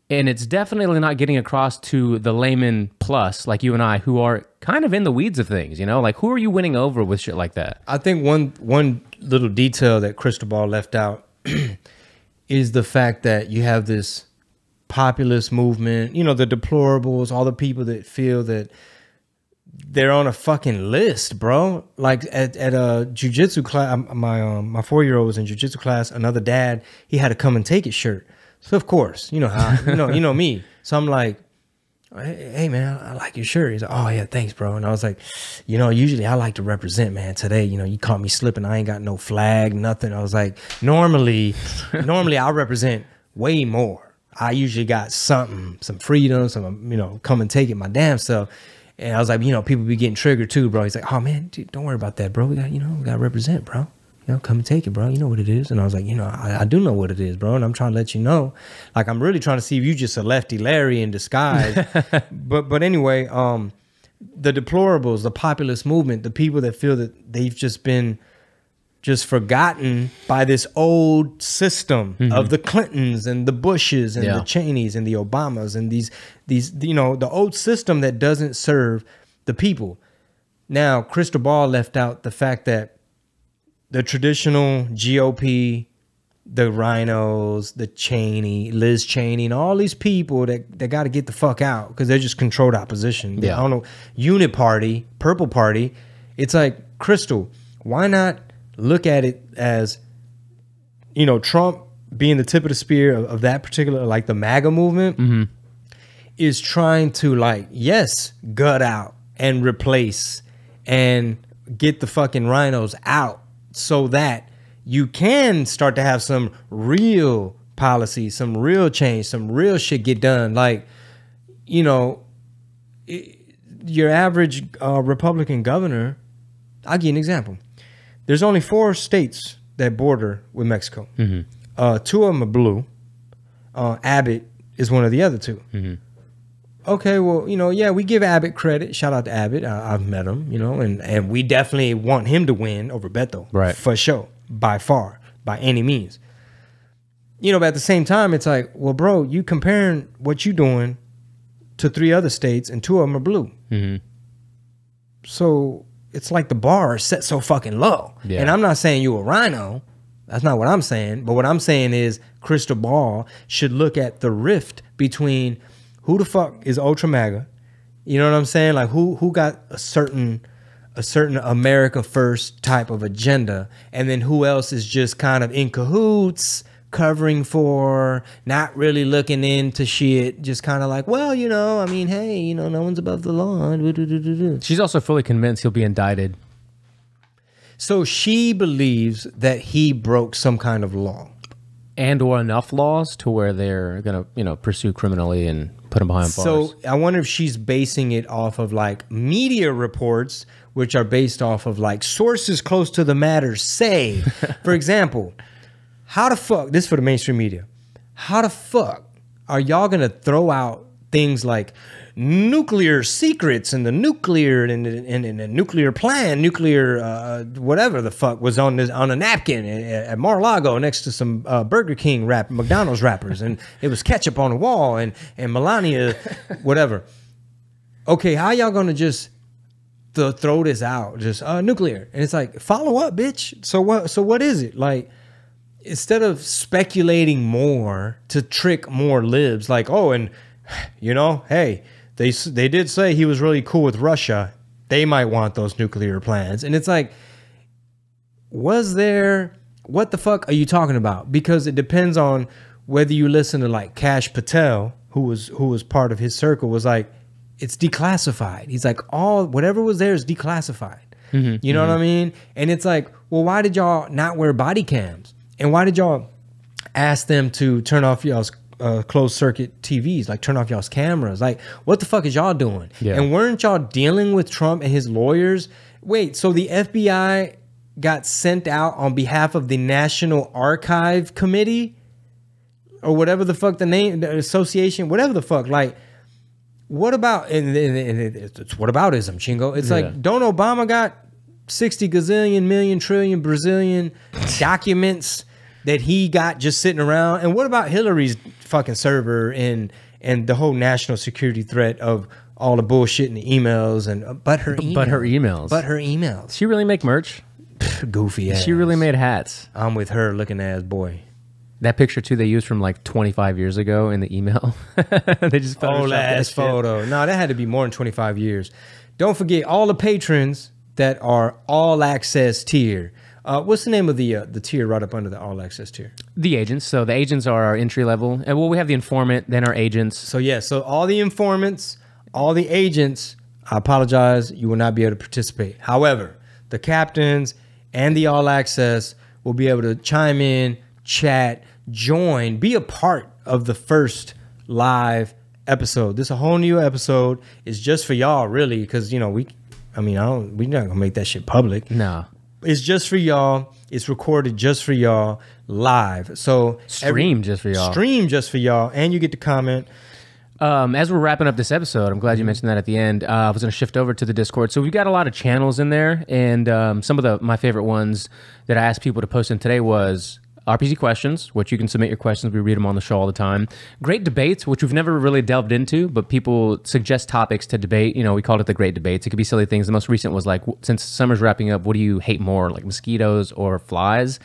And it's definitely not getting across to the layman plus, like you and I, who are kind of in the weeds of things, you know? Like, who are you winning over with shit like that? I think one little detail that Cristobal left out is the fact that you have this populist movement, you know, the deplorables, all the people that feel that they're on a fucking list, bro. Like at a jiu-jitsu class, my 4-year-old was in jiu-jitsu class, another dad, he had a come and take it shirt. So of course, you know how, you know me. So I'm like, hey man, I like your shirt. He's like, oh yeah, thanks, bro. And I was like, you know, usually I like to represent, man. Today, you know, you caught me slipping. I ain't got no flag, nothing. I was like, normally I represent way more. I usually got something, some freedom, some, you know, come and take it my damn self. And I was like, you know, people be getting triggered too, bro. He's like, oh man, dude, don't worry about that, bro. We got to represent, bro. You know, come and take it, bro. You know what it is. And I was like, you know, I do know what it is, bro. And I'm trying to let you know. Like, I'm really trying to see if you just a lefty Larry in disguise. but anyway, the deplorables, the populist movement, the people that feel that they've just been forgotten by this old system of the Clintons and the Bushes and the Cheneys and the Obamas and these, you know, the old system that doesn't serve the people. Now, Cristobal left out the fact that the traditional GOP, the rhinos, the Liz Cheney, and all these people that got to get the fuck out because they're just controlled opposition. Yeah. I don't know. Unit Party, Purple Party. It's like, Crystal, why not look at it as, you know, Trump being the tip of the spear of that particular, like the MAGA movement is trying to, like, yes, gut out and replace and get the fucking rhinos out, so that you can start to have some real policy, some real change, some real shit get done. Like, you know, your average Republican governor, I'll give you an example. There's only 4 states that border with Mexico. 2 of them are blue. Abbott is one of the other 2. Okay, well, you know, yeah, we give Abbott credit. Shout out to Abbott. I've met him, you know, and we definitely want him to win over Beto. Right. For sure. By far. By any means. You know, but at the same time, it's like, well, bro, you comparing what you doing to 3 other states and 2 of them are blue. So it's like the bar is set so fucking low. And I'm not saying you a rhino. That's not what I'm saying. But what I'm saying is Cristobal should look at the rift between who the fuck is ultra MAGA? You know what I'm saying? Like who got a certain America first type of agenda, and then who else is just kind of in cahoots, covering for, not really looking into shit, just kind of like, well, you know, I mean, hey, you know, no one's above the law. She's also fully convinced he'll be indicted. So she believes that he broke some kind of law. And or enough laws to where they're going to, you know, pursue criminally and put him behind bars. So I wonder if she's basing it off of like media reports, which are based off of like sources close to the matter say, for example, how the fuck, this is for the mainstream media, how the fuck are y'all going to throw out things like nuclear secrets and the nuclear and the nuclear plan, nuclear whatever the fuck was on a napkin at Mar-a-Lago next to some Burger King McDonald's wrappers, and it was ketchup on the wall and Melania whatever. Okay, how y'all gonna just throw this out, just nuclear? And it's like, follow up, bitch. So what is it? Like, instead of speculating more to trick more libs, like, oh, and you know, hey, they did say he was really cool with Russia. They might want those nuclear plans. And it's like, what the fuck are you talking about? Because it depends on whether you listen to like Kash Patel, who was part of his circle, was like, it's declassified. He's like, whatever was there is declassified. You know what I mean? And it's like, well, why did y'all not wear body cams? And why did y'all ask them to turn off y'all's closed circuit TVs, like turn off y'all's cameras? Like, what the fuck is y'all doing? Yeah. And weren't y'all dealing with Trump and his lawyers? Wait, so the FBI got sent out on behalf of the National Archive Committee or whatever the fuck the name, the association, whatever the fuck. Like, what about, and it's what aboutism, Chingo? It's like, don't Obama got 60 gazillion million trillion Brazilian documents that he got just sitting around? And what about Hillary's fucking server and the whole national security threat of all the bullshit in the emails and but her emails. She really make merch? Goofy ass. She really made hats. I'm with her looking ass boy. That picture too they used from like 25 years ago in the email. They just old ass photo. No, that had to be more than 25 years. Don't forget all the patrons that are all access tier. What's the name of the tier right up under the all access tier? The agents. So the agents are our entry level. And well, we have the informant, then our agents. So yeah, so all the informants, all the agents, I apologize, you will not be able to participate. However, the captains and the all access will be able to chime in, chat, join, be a part of the first live episode. This is a whole new episode. It's just for y'all, really, because, you know, we're not gonna make that shit public. No. It's just for y'all. It's recorded just for y'all, live. So stream just for y'all. Stream just for y'all, and you get to comment. As we're wrapping up this episode, I'm glad you mentioned that at the end. I was going to shift over to the Discord. So we've got a lot of channels in there, and some of my favorite ones that I asked people to post in today was RPT questions, which you can submit your questions. We read them on the show all the time. Great debates, which we've never really delved into, but people suggest topics to debate. You know, we called it the great debates. It could be silly things. The most recent was like, since summer's wrapping up, what do you hate more, like mosquitoes or flies?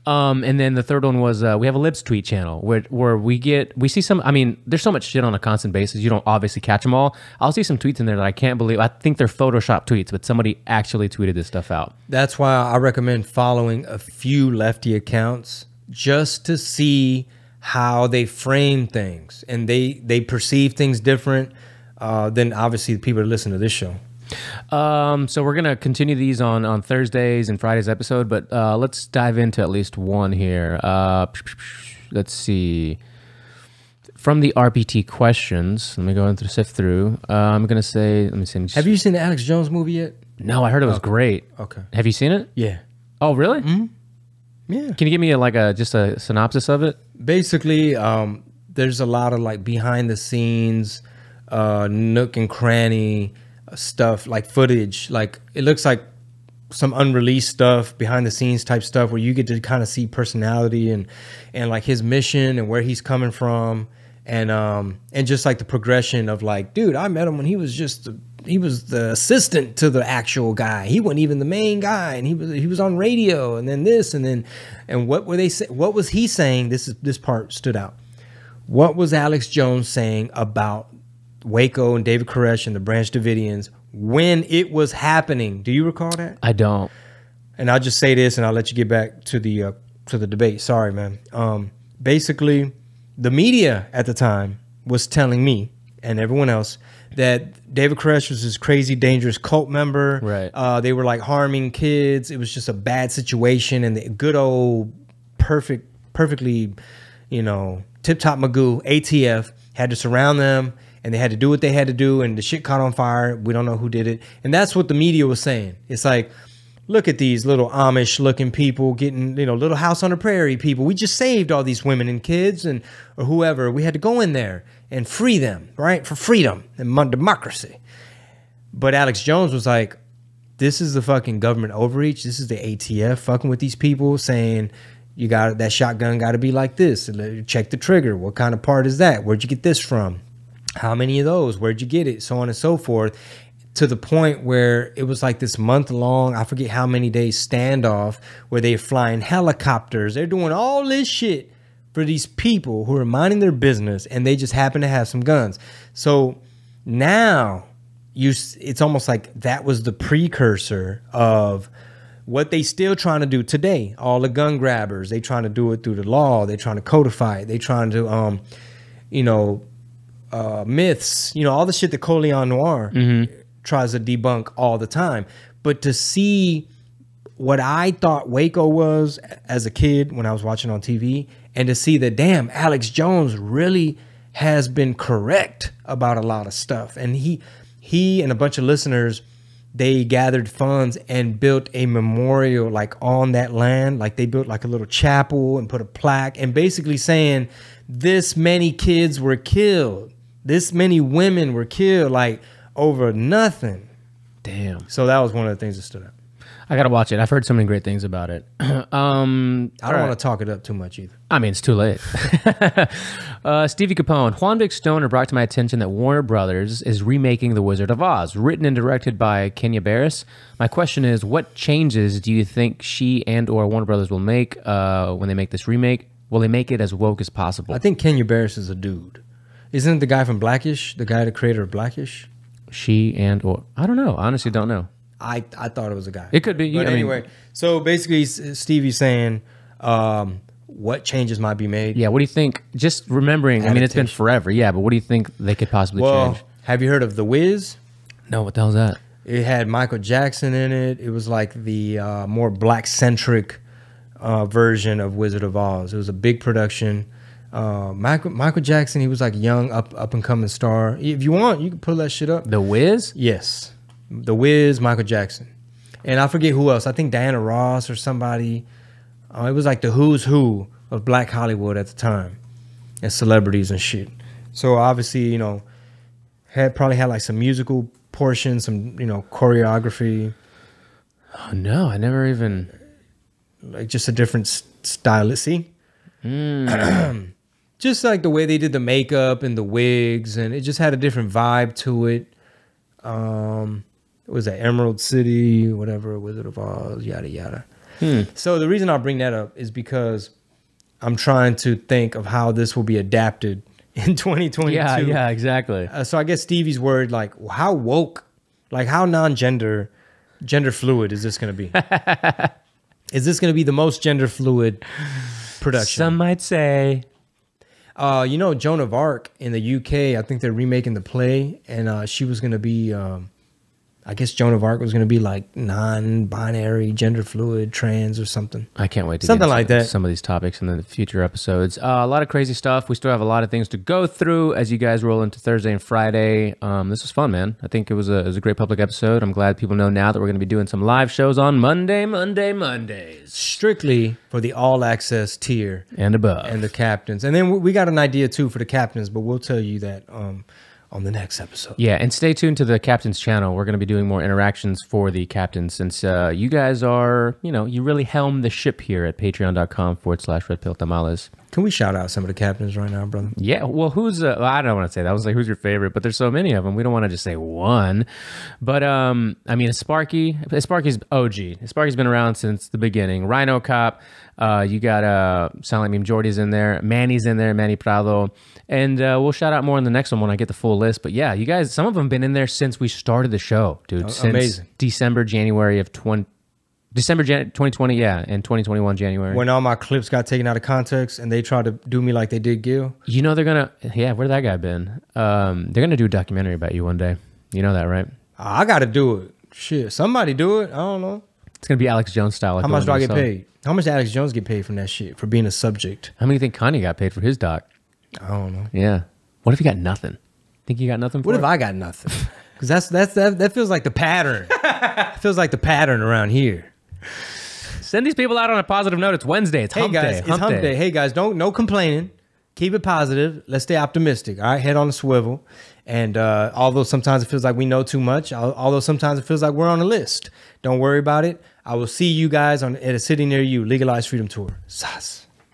And then the third one was we have a Libs tweet channel where we see some, I mean, there's so much shit on a constant basis. You don't obviously catch them all. I'll see some tweets in there that I can't believe. I think they're Photoshop tweets, but somebody actually tweeted this stuff out. That's why I recommend following a few lefty accounts just to see how they frame things. And they perceive things different than obviously the people that listen to this show. So we're going to continue these on Thursdays and Fridays episode, but let's dive into at least one here. Let's see. From the RPT questions, let me go into sift through. I'm going to say, let me see. Have you seen the Alex Jones movie yet? No, I heard it was great. Okay. Have you seen it? Yeah. Oh, really? Mm-hmm. Yeah. Can you give me just a synopsis of it? Basically, there's a lot of like behind the scenes, nook and cranny stuff, like footage. Like it looks like some unreleased stuff, behind the scenes type stuff, where you get to kind of see personality and like his mission and where he's coming from, and just like the progression of like, dude, I met him when he was the assistant to the actual guy. He wasn't even the main guy, and he was on radio, and then this, and what were they say? What was he saying? This part stood out. What was Alex Jones saying about Waco and David Koresh and the Branch Davidians when it was happening? Do you recall that? I don't. And I'll just say this, and I'll let you get back to the debate. Sorry, man. Basically, the media at the time was telling me and everyone else that David Koresh was this crazy, dangerous cult member. Right. They were like harming kids. It was just a bad situation, and the good old perfectly, tip-top Magoo ATF had to surround them. And they had to do what they had to do, and the shit caught on fire. We don't know who did it. And that's what the media was saying. It's like, look at these little Amish-looking people getting, little house on the prairie people. We just saved all these women and kids or whoever. We had to go in there and free them, right? For freedom and democracy. But Alex Jones was like, this is the fucking government overreach. This is the ATF fucking with these people, saying, that shotgun got to be like this. Check the trigger. What kind of part is that? Where'd you get this from? How many of those? Where'd you get it? So on and so forth, to the point where it was like this month-long, I forget how many days standoff, where they're flying helicopters. They're doing all this shit for these people who are minding their business, and they just happen to have some guns. So now it's almost like that was the precursor of what they still trying to do today, all the gun grabbers, they trying to do it through the law. They trying to codify it. They trying to, myths, all the shit that Coleon Noir tries to debunk all the time. But to see what I thought Waco was as a kid when I was watching on TV, and to see that, damn, Alex Jones really has been correct about a lot of stuff. And he and a bunch of listeners, they gathered funds and built a memorial like on that land. Like they built like a little chapel and put a plaque and basically saying this many kids were killed. This many women were killed like over nothing. Damn. So that was one of the things that stood out. I gotta watch it. I've heard so many great things about it. I don't want to talk it up too much either. I mean, it's too late. Stevie Capone. Juan Vic Stoner brought to my attention that Warner Brothers is remaking The Wizard of Oz, written and directed by Kenya Barris. My question is, what changes do you think she and or Warner Brothers will make when they make this remake? Will they make it as woke as possible? I think Kenya Barris is a dude. Isn't it the guy from Blackish? The guy, the creator of Blackish? She and or... I don't know. Honestly, don't know. I thought it was a guy. It could be. But anyway, so basically Stevie's saying what changes might be made. Yeah, what do you think? Just remembering, I mean, it's been forever. Yeah, but what do you think they could possibly change? Have you heard of The Wiz? No, what the hell's that? It had Michael Jackson in it. It was like the more black-centric version of Wizard of Oz. It was a big production. Michael Jackson, he was like a young, up-and-coming star. If you want, you can pull that shit up. The Wiz? Yes. The Wiz, Michael Jackson. And I forget who else. I think Diana Ross or somebody. It was like the who's who of Black Hollywood at the time. And celebrities and shit. So obviously, probably had like some musical portions, some, choreography. Oh, no. I never even... Like just a different style. See? Just like the way they did the makeup and the wigs. And it just had a different vibe to it. It was at Emerald City, whatever, Wizard of Oz, yada, yada. So the reason I bring that up is because I'm trying to think of how this will be adapted in 2022. Yeah, exactly. So I guess Stevie's word, like, how woke, like how gender fluid is this going to be? Is this going to be the most gender fluid production? Some might say. Joan of Arc in the UK, I think they're remaking the play, and she was going to be... I guess Joan of Arc was going to be like non-binary, gender fluid, trans or something. I can't wait to something get like that. Some of these topics in the future episodes. A lot of crazy stuff. We still have a lot of things to go through as you guys roll into Thursday and Friday. This was fun, man. I think it was a great public episode. I'm glad people know now that we're going to be doing some live shows on Mondays. Strictly for the all-access tier. And above. And the captains. And then we got an idea, too, for the captains, but we'll tell you that... on the next episode. Yeah, and stay tuned to the Captain's channel. We're going to be doing more interactions for the Captains since you guys are, you really helm the ship here at patreon.com/redpilltamales. Can we shout out some of the captains right now, brother? Yeah, well, who's, I don't want to say that. I was like, who's your favorite? But there's so many of them. We don't want to just say one. But, I mean, Sparky's OG. Sparky's been around since the beginning. Rhino Cop. You got Silent Meme Jordy's in there. Manny's in there, Manny Prado. And we'll shout out more in the next one when I get the full list. But yeah, you guys, some of them have been in there since we started the show, dude. Since amazing. December 2020, yeah, and 2021 January. When all my clips got taken out of context and they tried to do me like they did Gil. They're going to, where'd that guy been? They're going to do a documentary about you one day. You know that, right? I got to do it. Shit, somebody do it. I don't know. It's going to be Alex Jones style. Like how much do I get paid? How much did Alex Jones get paid from that shit, for being a subject? How many do you think Kanye got paid for his doc? I don't know. Yeah. What if he got nothing? Think you got nothing for What it? if I got nothing? Because that feels like the pattern. It feels like the pattern around here. Send these people out on a positive note. It's Wednesday. It's hump day. It's hump day. Hey, guys, no complaining. Keep it positive. Let's stay optimistic. All right, head on the swivel. And although sometimes it feels like we know too much, although sometimes it feels like we're on a list, don't worry about it. I will see you guys at a city near you. Legalized Freedom Tour. Sas.